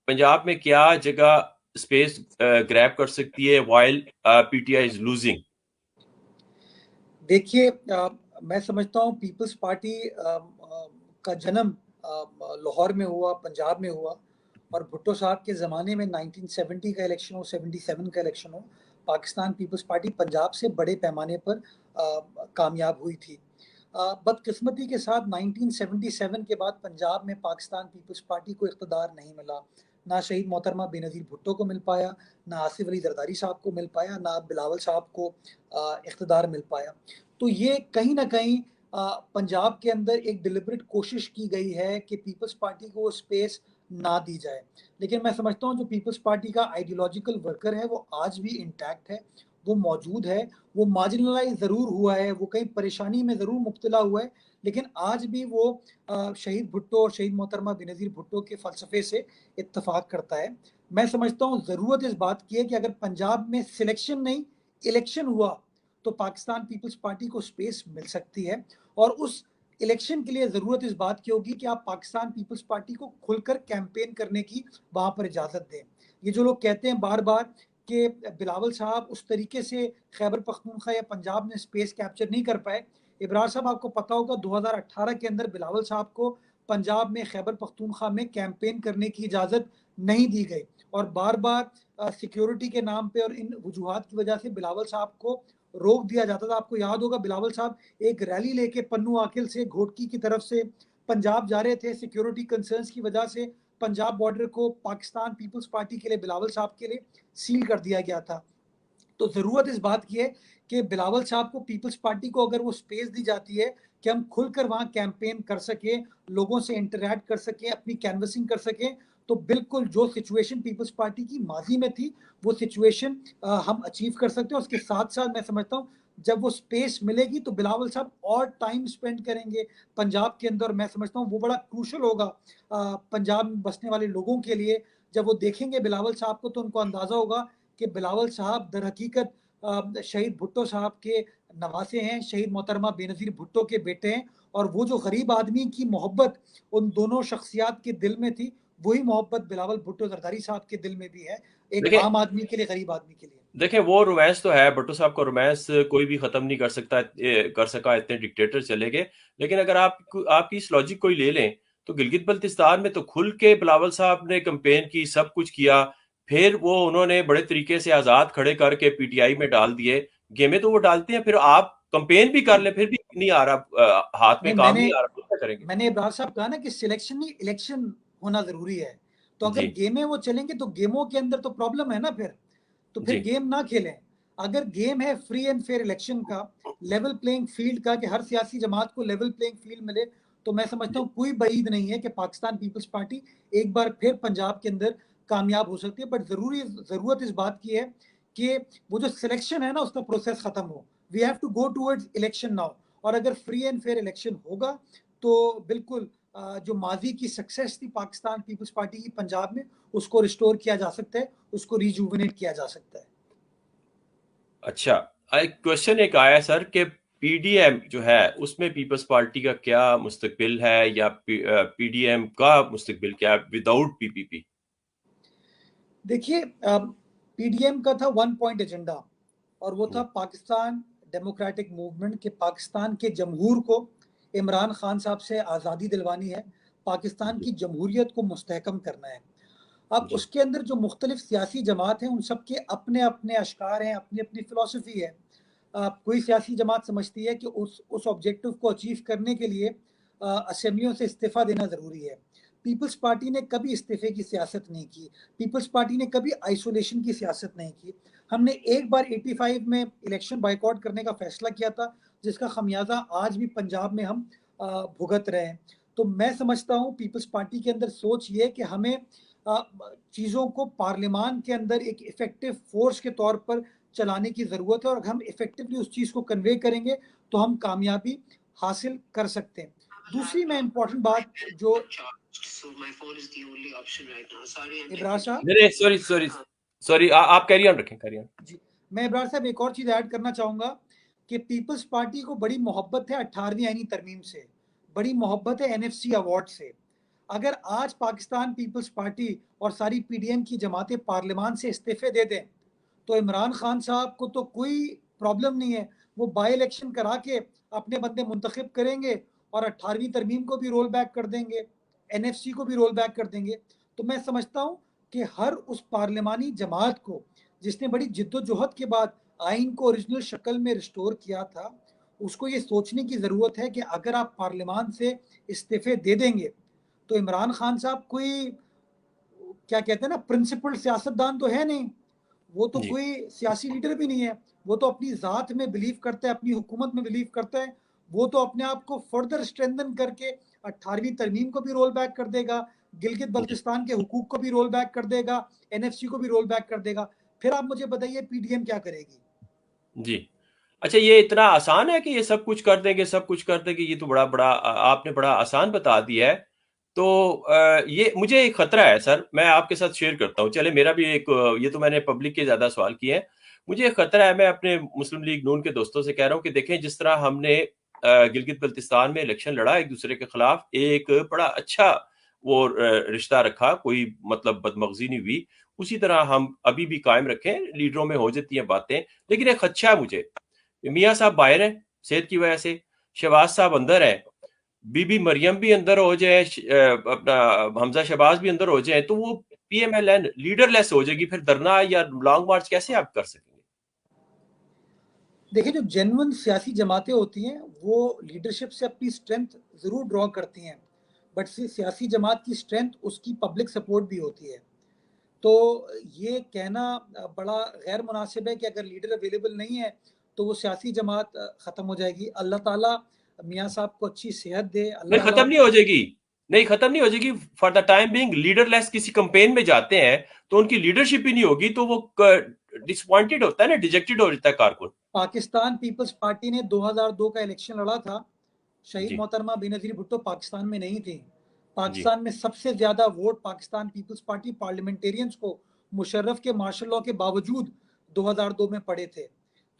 पंजाब में क्या जगह स्पेस ग्रैब कर सकती है वाइल पीटीआई इज लूजिंग? देखिए, मैं समझता हूँ पीपल्स पार्टी का जन्म लाहौर में हुआ, पंजाब में हुआ, और भुट्टो साहब के ज़माने में 1970 का इलेक्शन हो, 77 का इलेक्शन हो, पाकिस्तान पीपल्स पार्टी पंजाब से बड़े पैमाने पर कामयाब हुई थी। बदकिस्मती के साथ 1977 के बाद पंजाब में पाकिस्तान पीपल्स पार्टी को इक़्तिदार नहीं मिला। ना शहीद मोहतरमा बेनज़ीर भुट्टो को मिल पाया, ना आसिफ अली जरदारी साहब को मिल पाया, ना बिलावल साहब को इक़्तिदार मिल पाया। तो ये कहीं ना कहीं पंजाब के अंदर एक डिलिबरेट कोशिश की गई है कि पीपल्स पार्टी को स्पेस ना दी जाए। लेकिन मैं समझता हूँ जो पीपल्स पार्टी का आइडियोलॉजिकल वर्कर है वो आज भी इंटैक्ट है, वो मौजूद है, वो मार्जिनलाइज ज़रूर हुआ है, वो कहीं परेशानी में ज़रूर मुब्तला हुआ है, लेकिन आज भी वो शहीद भुट्टो और शहीद मोहतरमा बेनज़ीर भुट्टो के फ़लसफ़े से इत्तफ़ाक़ करता है। मैं समझता हूँ ज़रूरत इस बात की है कि अगर पंजाब में सिलेक्शन नहीं, इलेक्शन हुआ, तो पाकिस्तान पीपल्स पार्टी को स्पेस मिल सकती है। और उस इलेक्शन के लिए ज़रूरत इस बात की होगी कि आप पाकिस्तान पीपल्स पार्टी को खुलकर कैंपेन करने की वहाँ पर इजाज़त दें। ये जो लोग कहते हैं बार बार कि बिलावल साहब उस तरीके से खैबर पख्तूनख्वा या पंजाब में स्पेस कैप्चर नहीं कर पाए। इब्रार साहब, आपको पता होगा 2018 के अंदर बिलावल साहब को पंजाब में खैबर पख्तूनख्वा में कैंपेन करने की इजाज़त नहीं दी गई, और बार बार सिक्योरिटी के नाम पे और इन वजूहात की वजह से बिलावल साहब को रोक दिया जाता था। आपको याद होगा बिलावल साहब एक रैली लेके पन्नू आकिल से घोटकी की तरफ से पंजाब जा रहे थे, सिक्योरिटी कंसर्न्स की वजह से पंजाब बॉर्डर को पाकिस्तान पीपल्स पार्टी के लिए, बिलावल साहब के लिए सील कर दिया गया था। तो ज़रूरत इस बात की है कि बिलावल साहब को, पीपल्स पार्टी को अगर वो स्पेस दी जाती है कि हम खुलकर वहाँ कैंपेन कर सकें, लोगों से इंटरैक्ट कर सकें, अपनी कैनवसिंग कर सकें, तो बिल्कुल जो सिचुएशन पीपल्स पार्टी की माजी में थी वो सिचुएशन हम अचीव कर सकते हैं। उसके साथ साथ मैं समझता हूँ जब वो स्पेस मिलेगी तो बिलावल साहब और टाइम स्पेंड करेंगे पंजाब के अंदर। मैं समझता हूँ वो बड़ा क्रूशल होगा पंजाब में बसने वाले लोगों के लिए। जब वो देखेंगे बिलावल साहब को तो उनको अंदाज़ा होगा कि बिलावल साहब दर हकीकत शहीद भुट्टो साहब के नवासे हैं, शहीद मोहतरमा बेनज़ीर भुट्टो के बेटे हैं, और वो जो गरीब आदमी की मोहब्बत उन दोनों शख्सियात के दिल में थी, वही मोहब्बत बिलावल भुट्टो जरदारी साहब के दिल में भी है, एक देखें आम आदमी के लिए, गरीब आदमी के लिए। देखें वो रोमांस तो है, भुट्टो साहब का रोमांस कोई भी खत्म नहीं कर सकता, कर सका, इतने डिक्टेटर चले गए। लेकिन अगर आपकी इस लॉजिक को ही ले लें तो गिलगित बल्तिस्तान में तो खुल के बिलावल साहब ने कैंपेन की, सब कुछ किया। फिर वो उन्होंने बड़े तरीके से आजाद खड़े करके पीटीआई में डाल दिए। गेमें तो वो डालते हैं, फिर आप कैंपेन भी कर ले फिर भी नहीं आ रहा, हाथ में नहीं, काम मैंने नहीं आ क्या करेंगे? मैंने इब्रार साहब कहा ना कि सिलेक्शन नहीं, इलेक्शन होना ज़रूरी है। तो अगर जी, गेमें वो चलेंगी तो गेमों के अंदर तो प्रॉब्लम है ना फिर। तो फिर जी, गेम ना खेलें। अगर गेम है फ्री एंड फेयर इलेक्शन का, लेवल प्लेइंग फील्ड का, कि हर सियासी जमात को लेवल प्लेइंग फील्ड मिले, तो मैं समझता जी। हूँ कोई बईद नहीं है कि पाकिस्तान पीपल्स पार्टी एक बार फिर पंजाब के अंदर कामयाब हो सकती है। बट ज़रूरत इस बात की है कि वो जो सिलेक्शन है ना उसका प्रोसेस ख़त्म हो। We have to go towards election now. और अगर फ्री एंड फेयर इलेक्शन होगा तो बिल्कुल जो माजी की सक्सेस थी पाकिस्तान पीपल्स पार्टी की पंजाब में, उसको रिस्टोर किया जा सकता है, उसको रिजुविनेट किया जा सकता है। अच्छा, एक क्वेश्चन एक आया सर कि पीडीएम जो है उसमें पीपल्स पार्टी का क्या मुस्तकबिल है, या पीडीएम का मुस्तकबिल क्या है विदाउट पीपीपी? देखिए, पीडीएम का था वन पॉइंट एजेंडा, और वो था जी, पाकिस्तान डेमोक्रेटिक मूवमेंट, के पाकिस्तान के जमहूर को इमरान खान साहब से आज़ादी दिलवानी है, पाकिस्तान जी, की जमहूरियत को मुस्तहकम करना है। अब जी, उसके अंदर जो मुख्तलिफ सियासी जमात हैं उन सब के अपने अपने अशकार हैं, अपनी अपनी फ़िलासफ़ी है। कोई सियासी जमात समझती है कि उस ऑब्जेक्टिव को अचीव करने के लिए असेंबलियों से इस्तीफ़ा देना ज़रूरी है। पीपल्स पार्टी ने कभी इस्तीफ़े की सियासत नहीं की। पीपल्स पार्टी ने कभी आइसोलेशन की सियासत नहीं की। हमने एक बार 85 में इलेक्शन बॉयकॉट करने का फैसला किया था, जिसका खमियाजा आज भी पंजाब में हम भुगत रहे हैं। तो मैं समझता हूँ पीपल्स पार्टी के अंदर सोच ये है कि हमें चीज़ों को पार्लियामान के अंदर एक इफेक्टिव फोर्स के तौर पर चलाने की ज़रूरत है, और हम इफेक्टिवली उस चीज़ को कन्वे करेंगे तो हम कामयाबी हासिल कर सकते हैं। दूसरी मैं इंपॉर्टेंट बात जो इब्रार साहब, नहीं नहीं, सॉरी सॉरी सॉरी, आप कैरी ऑन रखें, कैरी ऑन। जी, मैं इब्रार साहब एक और चीज़ ऐड करना चाहूँगा कि पीपल्स पार्टी को बड़ी मोहब्बत है 18वीं आईनी तरमीम से, बड़ी मोहब्बत है एनएफसी अवार्ड से। अगर आज पाकिस्तान पीपल्स पार्टी और सारी पीडीएम की जमातें पार्लियामान से इस्तीफे दे दें, तो इमरान खान साहब को तो कोई प्रॉब्लम नहीं है। वो बाई इलेक्शन करा के अपने बंदे मुंतखब करेंगे और 18वीं तरमीम को भी रोल बैक कर देंगे, एनएफसी को भी रोल बैक कर देंगे। तो मैं समझता हूँ कि हर उस पार्लियामानी जमात को जिसने बड़ी जिद्दोजहद के बाद आइन को ओरिजिनल शक्ल में रिस्टोर किया था, उसको ये सोचने की ज़रूरत है कि अगर आप पार्लियामान से इस्तीफे दे देंगे तो इमरान खान साहब कोई, क्या कहते हैं ना, प्रिंसिपल सियासतदान तो है नहीं। वो तो जी, कोई सियासी लीडर भी नहीं है। वो तो अपनी ज़ात में बिलीव करता है, अपनी हुकूमत में बिलीव करता है। वो तो अपने आप को फर्दर स्ट्रेंथन करके 18वीं तरमीम को भी रोल बैक कर देगा, गिलगित जी, बल्तिस्तान के हुकूक को भी रोल बैक कर देगा, एनएफसी को भी रोल बैक कर देगा। फिर आप मुझे बताइए पीडीएम क्या करेगी? जी। अच्छा, ये इतना आसान है कि ये सब कुछ कर देंगे, सब कुछ कर देंगे? ये तो बड़ा बड़ा आपने बड़ा आसान बता दिया है। तो ये मुझे एक खतरा है सर, मैं आपके साथ शेयर करता हूँ। चले, मेरा भी एक ये तो मैंने पब्लिक के ज्यादा सवाल किए हैं। मुझे एक खतरा है, मैं अपने मुस्लिम लीग नून के दोस्तों से कह रहा हूँ कि देखें, जिस तरह हमने गिलगित बल्तिस्तान में इलेक्शन लड़ा एक दूसरे के खिलाफ, एक बड़ा अच्छा वो रिश्ता रखा, कोई मतलब बदमगजी नहीं हुई, उसी तरह हम अभी भी कायम रखें। लीडरों में हो जाती हैं बातें, लेकिन एक खदशा है मुझे। मियाँ साहब बाहर हैं सेहत की वजह से, शहबाज साहब अंदर है, बीबी मरियम भी अंदर हो जाए, अपना हमजा शहबाज भी अंदर हो जाए, तो वो पीएमएलएन लीडरलेस हो जाएगी। फिर धरना या लॉन्ग मार्च कैसे आप कर सकेंगे? देखिए, जो जेन्युइन सियासी जमातें होती हैं वो लीडरशिप से अपनी स्ट्रेंथ ज़रूर ड्रॉ करती हैं, बट सियासी जमात की स्ट्रेंथ उसकी पब्लिक सपोर्ट भी होती है। तो ये कहना बड़ा गैर मुनासिब है कि अगर लीडर अवेलेबल नहीं है तो वो सियासी जमात ख़त्म हो जाएगी। अल्लाह ताला मियाँ साहब को अच्छी सेहत दे, नहीं, अल्लाह ताला। खत्म नहीं हो जाएगी। नहीं, खत्म नहीं हो जाएगी। For the time being leaderless किसी कंपेन में जाते हैं तो उनकी लीडरशिप ही नहीं होगी, तो वो डिसअपॉइंटेड होता है ना, डिजेक्टेड हो जाता है कारकुन। पाकिस्तान पीपल्स पार्टी ने 2002 का इलेक्शन लड़ा था। शहीद जी, मोहतरमा बेनज़ीर भुट्टो पाकिस्तान में नहीं थी। जी, पाकिस्तान में सबसे ज़्यादा vote Pakistan Peoples Party parliamentarians को मुशर्रफ के मार्शल लॉ के बावजूद 2002 में पड़े थे।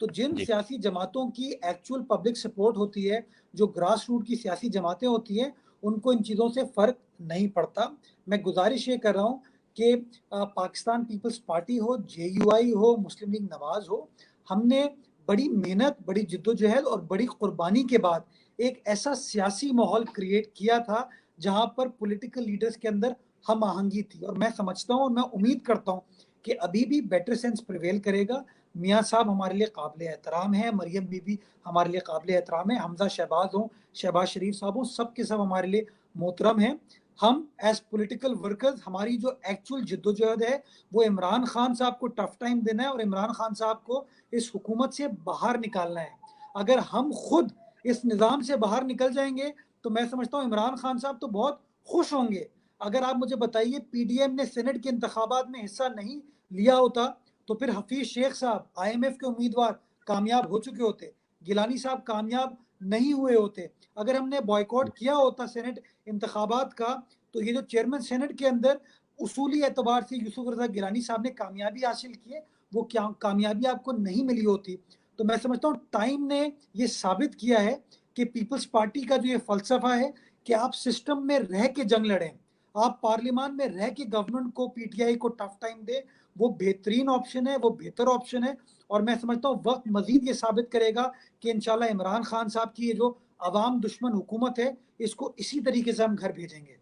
तो जिन जी, सियासी जमातों की एक्चुअल पब्लिक सपोर्ट होती है, जो ग्रास रूट की सियासी जमातें होती हैं, उनको इन चीज़ों से फ़र्क नहीं पड़ता। मैं गुजारिश ये कर रहा हूँ कि पाकिस्तान पीपल्स पार्टी हो, जेयूआई हो, मुस्लिम लीग नवाज़ हो, हमने बड़ी मेहनत, बड़ी जिद्दोजहद और बड़ी कुर्बानी के बाद एक ऐसा सियासी माहौल क्रिएट किया था जहां पर पॉलिटिकल लीडर्स के अंदर हम आहंगी थी। और मैं समझता हूं और मैं उम्मीद करता हूं कि अभी भी बेटर सेंस प्रिवेल करेगा। मियाँ साहब हमारे लिए काबिल एहतराम है, मरियम बीबी हमारे लिए काबिल एहतराम है, हमजा शहबाज हों, शहबाज शरीफ साहब हों, सब के सब हमारे लिए मोहतरम हैं। हम एज पॉलिटिकल वर्कर्स, हमारी जो एक्चुअल जिद्दोजहद है वो इमरान खान साहब को टफ टाइम देना है और इमरान खान साहब को इस हुकूमत से बाहर निकालना है। अगर हम खुद इस निज़ाम से बाहर निकल जाएंगे तो मैं समझता हूँ इमरान खान साहब तो बहुत खुश होंगे। अगर आप मुझे बताइए पीडीएम ने सेनेट के इंतखाबात में हिस्सा नहीं लिया होता तो फिर हफीज शेख साहब आईएमएफ के उम्मीदवार कामयाब हो चुके होते, गिलानी साहब कामयाब नहीं हुए होते। अगर हमने बॉयकॉट किया होता सेनेट इंतखाबात का तो ये जो चेयरमैन सेनेट के अंदर उसूली एतबार से यूसुफ रजा गिलानी साहब ने कामयाबी हासिल की है, वो क्या कामयाबी आपको नहीं मिली होती। तो मैं समझता हूँ टाइम ने ये साबित किया है कि पीपल्स पार्टी का जो ये फलसफा है कि आप सिस्टम में रह के जंग लड़ें, आप पार्लियामान में रह के गवर्नमेंट को पीटीआई को टफ टाइम दे, वो बेहतरीन ऑप्शन है, वो बेहतर ऑप्शन है। और मैं समझता हूँ वक्त मजीद ये साबित करेगा कि इंशाल्लाह इमरान खान साहब की ये जो अवाम दुश्मन हुकूमत है इसको इसी तरीके से हम घर भेजेंगे।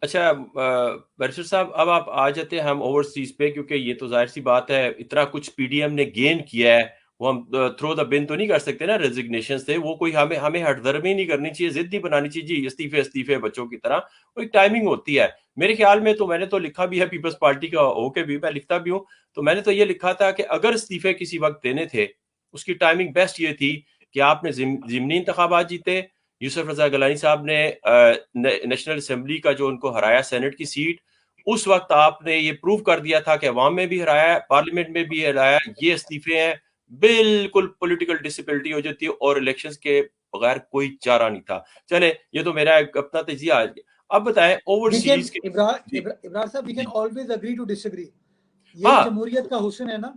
अच्छा बैरिस्टर साहब, अब आप आ जाते हैं हम ओवरसीज पे, क्योंकि ये तो जाहिर सी बात है इतना कुछ पीडीएम ने गेन किया है, वो हम थ्रो द बिन तो नहीं कर सकते ना रेजिग्नेशन से। वो कोई हमें हमें हटधर्मी नहीं करनी चाहिए, जिद नहीं बनानी चाहिए जी इस्तीफे इस्तीफे बच्चों की तरह। वो एक टाइमिंग होती है मेरे ख्याल में। तो मैंने तो लिखा भी है पीपल्स पार्टी का होके भी, मैं लिखता भी हूँ, तो मैंने तो ये लिखा था कि अगर इस्तीफे किसी वक्त देने थे उसकी टाइमिंग बेस्ट ये थी कि आपने जिमनी इंतखाबात जीते, यूसुफ रजा गलानी साहब ने नेशनल असेंबली का जो उनको हराया सेनेट की सीट, उस वक्त आपने ये प्रूव कर दिया था कि अवाम में भी हराया, पार्लियामेंट में भी हराया। ये इस्तीफे हैं, बिल्कुल पॉलिटिकल डिसेबिलिटी हो जाती है और इलेक्शंस के बगैर कोई चारा नहीं था। चले, ये तो मेरा एक अपना तजिया आज। अब बताएं वी कैन ओवरसीज के। जी इब्रार साहब वी कैन जी ऑलवेज अग्री टू डिसएग्री। यही हाँ जमहूरियत का हुस्न है ना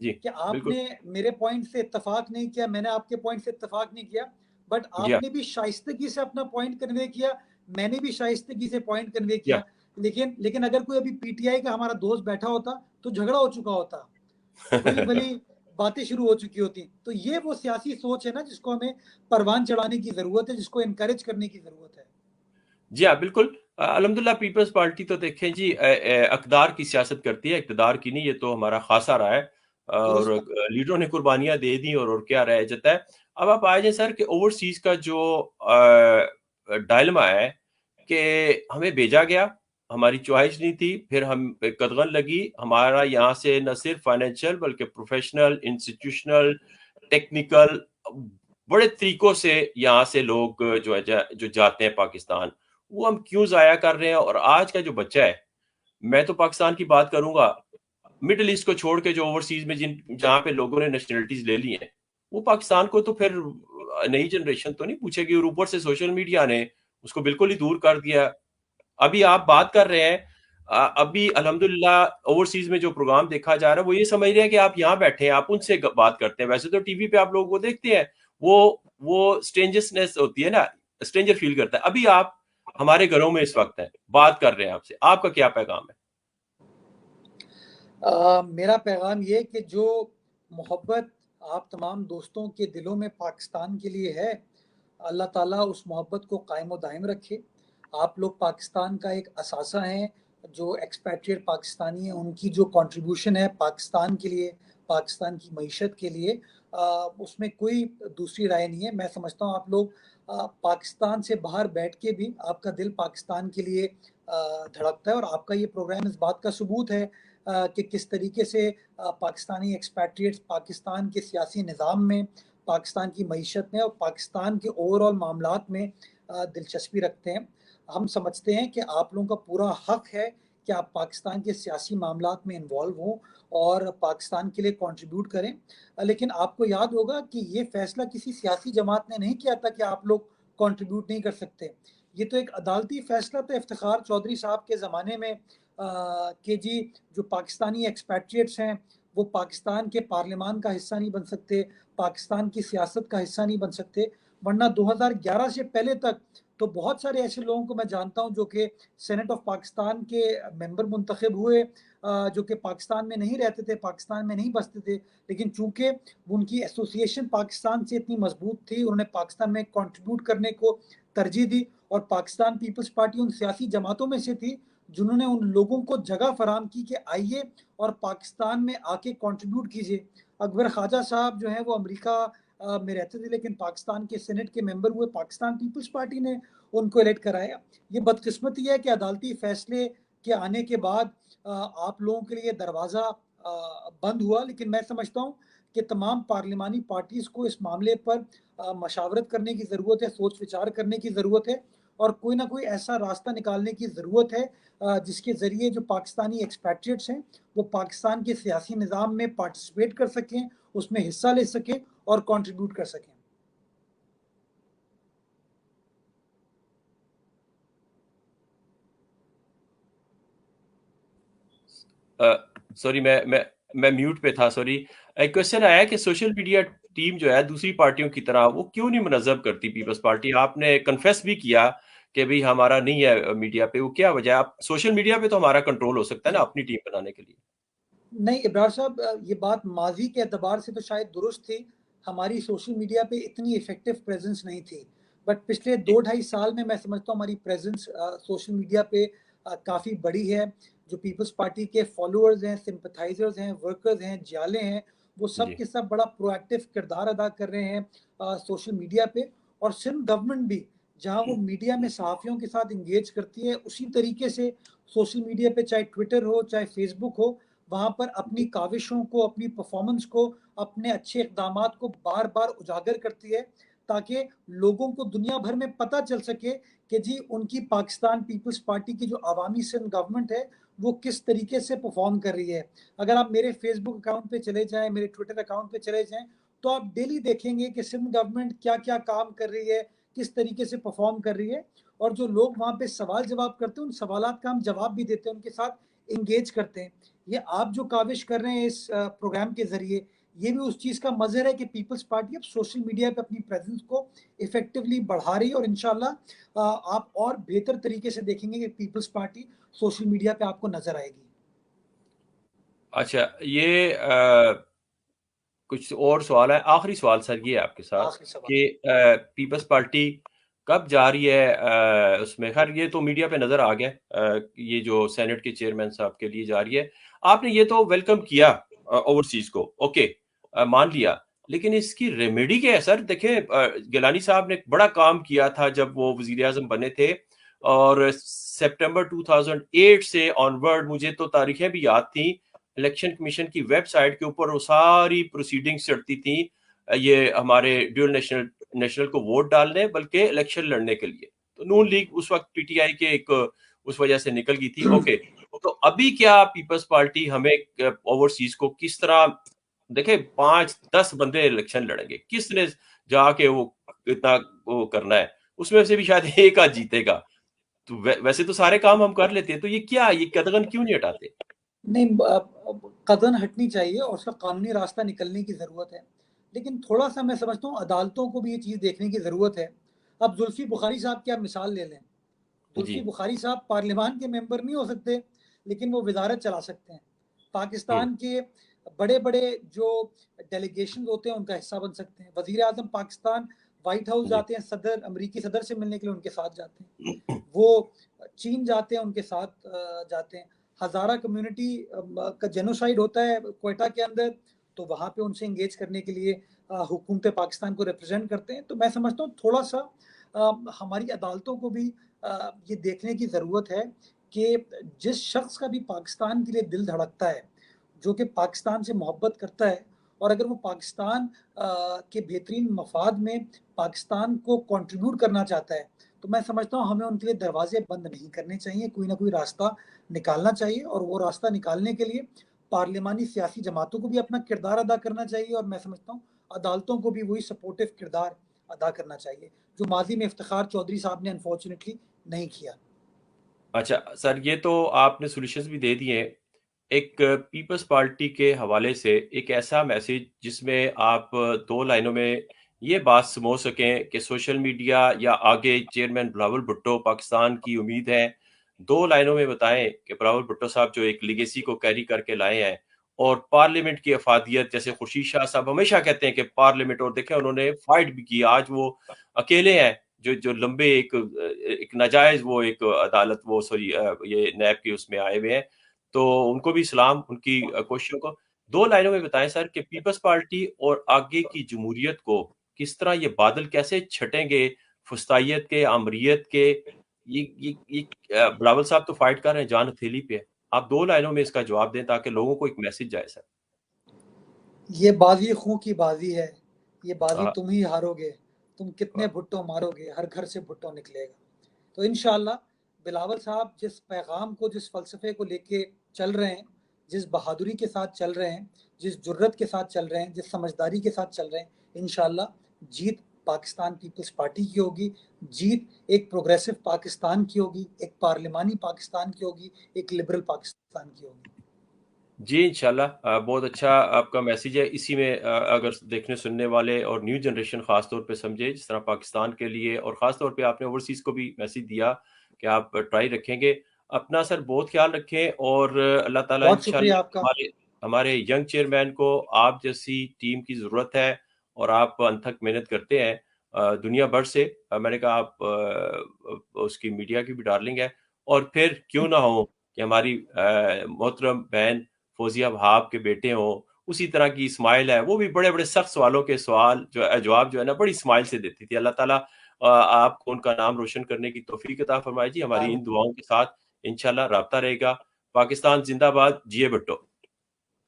जी कि बिल्कुल। आपने मेरे पॉइंट से इत्तेफाक नहीं किया, मैंने आपके पॉइंट से इत्तेफाक नहीं किया, बट जी हाँ आपने भी शाइस्तगी से अपना पॉइंट कन्वे किया, मैंने भी शाइस्तगी से पॉइंट कन्वे जी हाँ। किया। लेकिन अगर कोई अभी पीटीआई का हमारा दोस्त बैठा होता तो झगड़ा हो चुका होता, वली वली बातें शुरू हो चुकी होती। तो ये वो सियासी सोच है ना जिसको हमें परवान चढ़ाने की जरूरत है, जिसको इनकरेज करने की जरूरत है। जी हाँ बिल्कुल। अल्हम्दुलिल्लाह पीपल्स पार्टी तो देखें जी अकदार की सियासत करती है, इक़्तिदार की नहीं। ये तो हमारा खासा रहा है और दुरुस्त। लीडरों ने कुर्बानियां दे दी और क्या रह जाता है। अब आप आ जाए सर कि ओवरसीज का जो डायलमा है कि हमें भेजा गया, हमारी चॉइस नहीं थी, फिर हम कदगन लगी हमारा यहाँ से न सिर्फ फाइनेंशियल बल्कि प्रोफेशनल, इंस्टीट्यूशनल, टेक्निकल, बड़े तरीकों से यहाँ से लोग जो है जो जाते हैं पाकिस्तान, वो हम क्यों ज़ाया कर रहे हैं। और आज का जो बच्चा है, मैं तो पाकिस्तान की बात करूंगा, मिडल ईस्ट को छोड़ के जो ओवरसीज में जिन जहाँ पे लोगों ने नेशनलिटीज ले ली हैं, वो पाकिस्तान को तो फिर नई जनरेशन तो नहीं पूछेगी। और ऊपर से सोशल मीडिया ने उसको बिल्कुल ही दूर कर दिया। अभी आप बात कर रहे हैं, अभी अल्हम्दुलिल्लाह ओवरसीज में जो प्रोग्राम देखा जा रहा है वो ये समझ रहे हैं कि आप यहाँ बैठे हैं, आप उनसे बात करते हैं। वैसे तो टीवी पे आप लोग वो देखते हैं, वो स्ट्रेंजरनेस होती है ना, स्ट्रेंजर फील करता है। अभी आप हमारे घरों में इस वक्त हैं, बात कर रहे हैं आपसे, आपका क्या पैगाम है? मेरा पैगाम ये कि जो मोहब्बत आप तमाम दोस्तों के दिलों में पाकिस्तान के लिए है, अल्लाह ताला उस मोहब्बत को कायम व दायम रखे। आप लोग पाकिस्तान का एक असासा हैं, जो एक्सपैट्रिएट पाकिस्तानी हैं, उनकी जो कंट्रीब्यूशन है पाकिस्तान के लिए, पाकिस्तान की मईशत के लिए, उसमें कोई दूसरी राय नहीं है। मैं समझता हूँ आप लोग पाकिस्तान से बाहर बैठ के भी आपका दिल पाकिस्तान के लिए धड़कता है, और आपका ये प्रोग्राम इस बात का सबूत है कि किस तरीके से पाकिस्तानी एक्सपैट्रिएट्स पाकिस्तान के सियासी निज़ाम में, पाकिस्तान की मईशत में और पाकिस्तान के ओवरऑल मामलात में दिलचस्पी रखते हैं। हम समझते हैं कि आप लोगों का पूरा हक है कि आप पाकिस्तान के सियासी मामलात में इन्वॉल्व हों और पाकिस्तान के लिए कंट्रीब्यूट करें। लेकिन आपको याद होगा कि ये फैसला किसी सियासी जमात ने नहीं किया था कि आप लोग कंट्रीब्यूट नहीं कर सकते। ये तो एक अदालती फैसला था इफ्तिखार चौधरी साहब के ज़माने में कि जी जो पाकिस्तानी एक्सपैट्रिएट्स हैं वो पाकिस्तान के पार्लियामान का हिस्सा नहीं बन सकते, पाकिस्तान की सियासत का हिस्सा नहीं बन सकते। वरना 2011 से पहले तक तो बहुत सारे ऐसे लोगों को मैं जानता हूं जो कि सेनेट ऑफ पाकिस्तान के मेंबर मुंतखब हुए, जो कि पाकिस्तान में नहीं रहते थे, पाकिस्तान में नहीं बसते थे, लेकिन चूंकि उनकी एसोसिएशन पाकिस्तान से इतनी मजबूत थी, उन्होंने पाकिस्तान में कंट्रीब्यूट करने को तरजीह दी। और पाकिस्तान पीपल्स पार्टी उन सियासी जमातों में से थी जिन्होंने उन लोगों को जगह फराहम की कि आइए और पाकिस्तान में आके कंट्रीब्यूट कीजिए। अकबर ख्वाजा साहब जो हैं वो अमेरिका में रहते थे, लेकिन पाकिस्तान के सेनेट के मेंबर हुए, पाकिस्तान पीपल्स पार्टी ने उनको इलेक्ट कराया। ये बदकिस्मती है कि अदालती फैसले के आने के बाद आप लोगों के लिए दरवाज़ा बंद हुआ, लेकिन मैं समझता हूँ कि तमाम पार्लिमानी पार्टीज़ को इस मामले पर मशावरत करने की ज़रूरत है, सोच विचार करने की ज़रूरत है, और कोई ना कोई ऐसा रास्ता निकालने की ज़रूरत है जिसके ज़रिए जो पाकिस्तानी एक्सपैट्रिएट्स हैं वो पाकिस्तान के सियासी निज़ाम में पार्टिसिपेट कर सकें, उसमें हिस्सा ले सकें और कंट्रीब्यूट कर सकें। सॉरी, मैं म्यूट पे था, सॉरी। एक क्वेश्चन आया कि सोशल मीडिया टीम जो है दूसरी पार्टियों की तरह वो क्यों नहीं मुनज़्ज़म करती पीपल्स पार्टी? आपने कन्फेस भी किया कि भाई हमारा नहीं है मीडिया पे, वो क्या वजह है? आप सोशल मीडिया पे तो हमारा कंट्रोल हो सकता है ना अपनी टीम बनाने के लिए। नहीं इब्रार साहब, ये बात माजी के एतबार से तो शायद दुरुस्त थी, हमारी सोशल मीडिया पे इतनी इफेक्टिव प्रेजेंस नहीं थी। बट पिछले जी, 2 ढाई साल में मैं समझता हूँ हमारी प्रेजेंस सोशल मीडिया पे काफ़ी बड़ी है। जो पीपल्स पार्टी के फॉलोअर्स हैं, सिंपथाइजर्स हैं, वर्कर्स हैं, जियाले हैं, वो सब जी, के सब बड़ा प्रोएक्टिव किरदार अदा कर रहे हैं सोशल मीडिया पे। और सिंध गवर्नमेंट भी, जहाँ वो मीडिया में सहाफ़ियों के साथ इंगेज करती है, उसी तरीके से सोशल मीडिया पे, चाहे ट्विटर हो चाहे फेसबुक हो, वहाँ पर अपनी काविशों को, अपनी परफॉर्मेंस को, अपने अच्छे इकदामात को बार बार उजागर करती है, ताकि लोगों को दुनिया भर में पता चल सके कि जी उनकी पाकिस्तान पीपल्स पार्टी की जो अवामी सिंध गवर्नमेंट है वो किस तरीके से परफॉर्म कर रही है। अगर आप मेरे फेसबुक अकाउंट पे चले जाएं, मेरे ट्विटर अकाउंट पे चले जाएं, तो आप डेली देखेंगे कि सिंध गवर्नमेंट क्या क्या काम कर रही है, किस तरीके से परफॉर्म कर रही है। और जो लोग वहाँ पे सवाल जवाब करते हैं, उन सवालात का हम जवाब भी देते हैं, उनके साथ इंगेज करते हैं। ये आप जो काविश कर रहे हैं इस प्रोग्राम के जरिए, ये भी उस चीज़ का मजहर है कि पीपल्स पार्टी अब सोशल मीडिया पे अपनी प्रेजेंस को इफेक्टिवली बढ़ा रही है, और इंशाल्लाह आप और बेहतर तरीके से देखेंगे कि पीपल्स पार्टी सोशल मीडिया पे आपको नजर आएगी। अच्छा, ये कुछ और सवाल है, आखिरी सवाल सर ये है आपके साथ आखिरी सवाल। कि पीपल्स पार्टी कब जा रही है उसमें? खैर ये तो मीडिया पे नजर आ गया, ये जो सेनेट के चेयरमैन साहब के लिए जा रही है। आपने ये तो वेलकम किया ओवरसीज को, ओके, मान लिया, लेकिन इसकी रेमेडी क्या है सर? देखिए, गिलानी साहब ने एक बड़ा काम किया था जब वो वजीर आजम बने थे, और सितंबर 2008 से ऑनवर्ड मुझे तो तारीखें भी याद थी, इलेक्शन कमीशन की वेबसाइट के ऊपर वो सारी प्रोसीडिंग्स चढ़ती थी, ये हमारे ड्यूल नेशनल को वोट डालने बल्कि इलेक्शन लड़ने के लिए। तो नून लीग उस वक्त पीटीआई के एक उस वजह से निकल गई थी, ओके। तो अभी क्या पीपल्स पार्टी हमें ओवरसीज को किस तरह, देखे 5-10 बंदे इलेक्शन लड़ेंगे, किसने जाके वो इतना वो करना है? उसमें से भी शायद एक आध जीतेगा। तो वैसे तो सारे काम हम कर लेते हैं, तो ये कदगन क्यों नहीं हटाते? नहीं, कदम हटनी चाहिए और उसका कानूनी रास्ता निकलने की ज़रूरत है। लेकिन थोड़ा सा मैं समझता हूँ अदालतों को भी ये चीज़ देखने की ज़रूरत है। अब जुल्फी बुखारी साहब की आप मिसाल ले लें। जी, जुल्फी बुखारी साहब पार्लियामान के मेंबर नहीं हो सकते, लेकिन वो वजारत चला सकते हैं। हम्म, पाकिस्तान के बड़े बड़े जो डेलीगेशन होते हैं उनका हिस्सा बन सकते हैं। वजीर आजम पाकिस्तान वाइट हाउस जी, जाते हैं, सदर अमरीकी सदर से मिलने के लिए उनके साथ जाते हैं। वो चीन जाते हैं, उनके साथ जाते हैं। हज़ारा कम्युनिटी का जेनोसाइड होता है क्वेटा के अंदर, तो वहाँ पे उनसे इंगेज करने के लिए हुकूमत पाकिस्तान को रिप्रेजेंट करते हैं। तो मैं समझता हूँ थोड़ा सा हमारी अदालतों को भी ये देखने की ज़रूरत है कि जिस शख्स का भी पाकिस्तान के लिए दिल धड़कता है, जो कि पाकिस्तान से मोहब्बत करता है, और अगर वो पाकिस्तान के बेहतरीन मफाद में पाकिस्तान को कंट्रीब्यूट करना चाहता है, तो मैं समझता हूँ हमें उनके लिए दरवाजे बंद नहीं करने चाहिए, कोई ना कोई रास्ता निकालना चाहिए। और वो रास्ता निकालने के लिए पार्लियामानी सियासी जमातों को भी अपना किरदार अदा करना चाहिए, और मैं समझता हूँ अदालतों को भी वही सपोर्टिव किरदार अदा करना चाहिए, जो माजी में इफ्तिखार चौधरी साहब ने अनफॉर्चुनेटली नहीं किया। अच्छा सर, ये तो आपने सोल्यूशंस भी दे दिए। एक पीपल्स पार्टी के हवाले से एक ऐसा मैसेज जिसमें आप 2 लाइनों में ये बात समझ सकें कि सोशल मीडिया या आगे चेयरमैन बिलावल भुट्टो पाकिस्तान की उम्मीद है, 2 लाइनों में बताएं कि बिलावल भुट्टो साहब जो एक लिगेसी को कैरी करके लाए हैं, और पार्लियामेंट की अफादियत, जैसे खुर्शीद शाह साहब हमेशा कहते हैं कि पार्लियामेंट, और देखें उन्होंने फाइट भी की, आज वो अकेले हैं जो जो लंबे एक नाजायज वो एक अदालत वो सॉरी ये नैब के उसमें आए हुए हैं, तो उनको भी सलाम उनकी कोशिशों को। 2 लाइनों में बताएं सर कि पीपल्स पार्टी और आगे की जमहूरियत को किस तरह ये बादल कैसे छटेंगे फुस्तायत के, आमरीत के। बिलावल साहब तो फाइट कर रहे हैं, जान हथेली पे है। आप 2 लाइनों में इसका जवाब दें ताकि लोगों को एक मैसेज जाए सर। ये बाजी खूं की बाजी है, ये बाजी हाँ, तुम ही हारोगे, तुम कितने हाँ। भुट्टो मारोगे, हर घर से भुट्टो निकलेगा। तो इंशाल्लाह बिलावल साहब जिस पैगाम को, जिस फ़लसफ़े को लेके चल रहे हैं, जिस बहादुरी के साथ चल रहे हैं, जिस जुर्रत के साथ चल रहे हैं, जिस समझदारी के साथ चल रहे हैं, इंशाल्लाह जीत पाकिस्तान पीपल्स पार्टी की होगी, जीत एक प्रोग्रेसिव पाकिस्तान की होगी, एक पार्लिमानी पाकिस्तान की होगी, एक लिबरल पाकिस्तान की होगी। जी, इंशाल्लाह बहुत अच्छा आपका मैसेज है। इसी में अगर देखने सुनने वाले और न्यू जनरेशन ख़ास तौर पे समझे, जिस तरह पाकिस्तान के लिए और ख़ास तौर पे आपने ओवरसीज़ को भी मैसेज दिया कि आप ट्राई रखेंगे। अपना सर बहुत ख़्याल रखें और अल्लाह ताला बहुत शुक्रिया इंशाल्लाह आपका। हमारे हमारे यंग चेयरमैन को आप जैसी टीम की ज़रूरत है और आप अनथक मेहनत करते हैं दुनिया भर से। मैंने कहा आप उसकी मीडिया की भी डार्लिंग है और फिर क्यों ना हो कि हमारी मोहतरम बहन फौजिया वहाब के बेटे हों, उसी तरह की स्माइल है, वो भी बड़े-बड़े सख्त सवालों के सवाल जो है जवाब जो है ना बड़ी स्माइल से देती थी। अल्लाह ताला आपको उनका नाम रोशन करने की तौफ़ीक अता फरमाए जी। हमारी इन आमीन। दुआओं के साथ इंशाल्लाह राब्ता रहेगा। पाकिस्तान ज़िंदाबाद, जिए भुट्टो।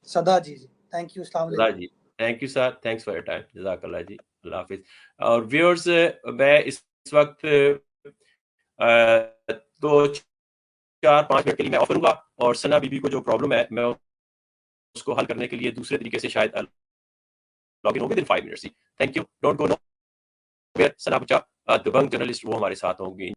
सदा जी जी, थैंक यू, अस्सलाम सदा वालेकुम। जी। Thank you sir, thanks for your time. जज़ाकल्लाह जी। अल्लाह हाफ़िज़। और व्यूअर्स मैं इस वक़्त 2 4-5 मिनट के लिए मैं ऑफ करूँगा और सना बीबी को जो प्रॉब्लम है, मैं उसको हल करने के लिए दूसरे तरीके से शायद लॉगिन हो विद इन 5 मिनट्स ही। Thank you. Don't go nowhere. Sana Bucha दबंग जर्नलिस्ट वो हमारे साथ होंगी।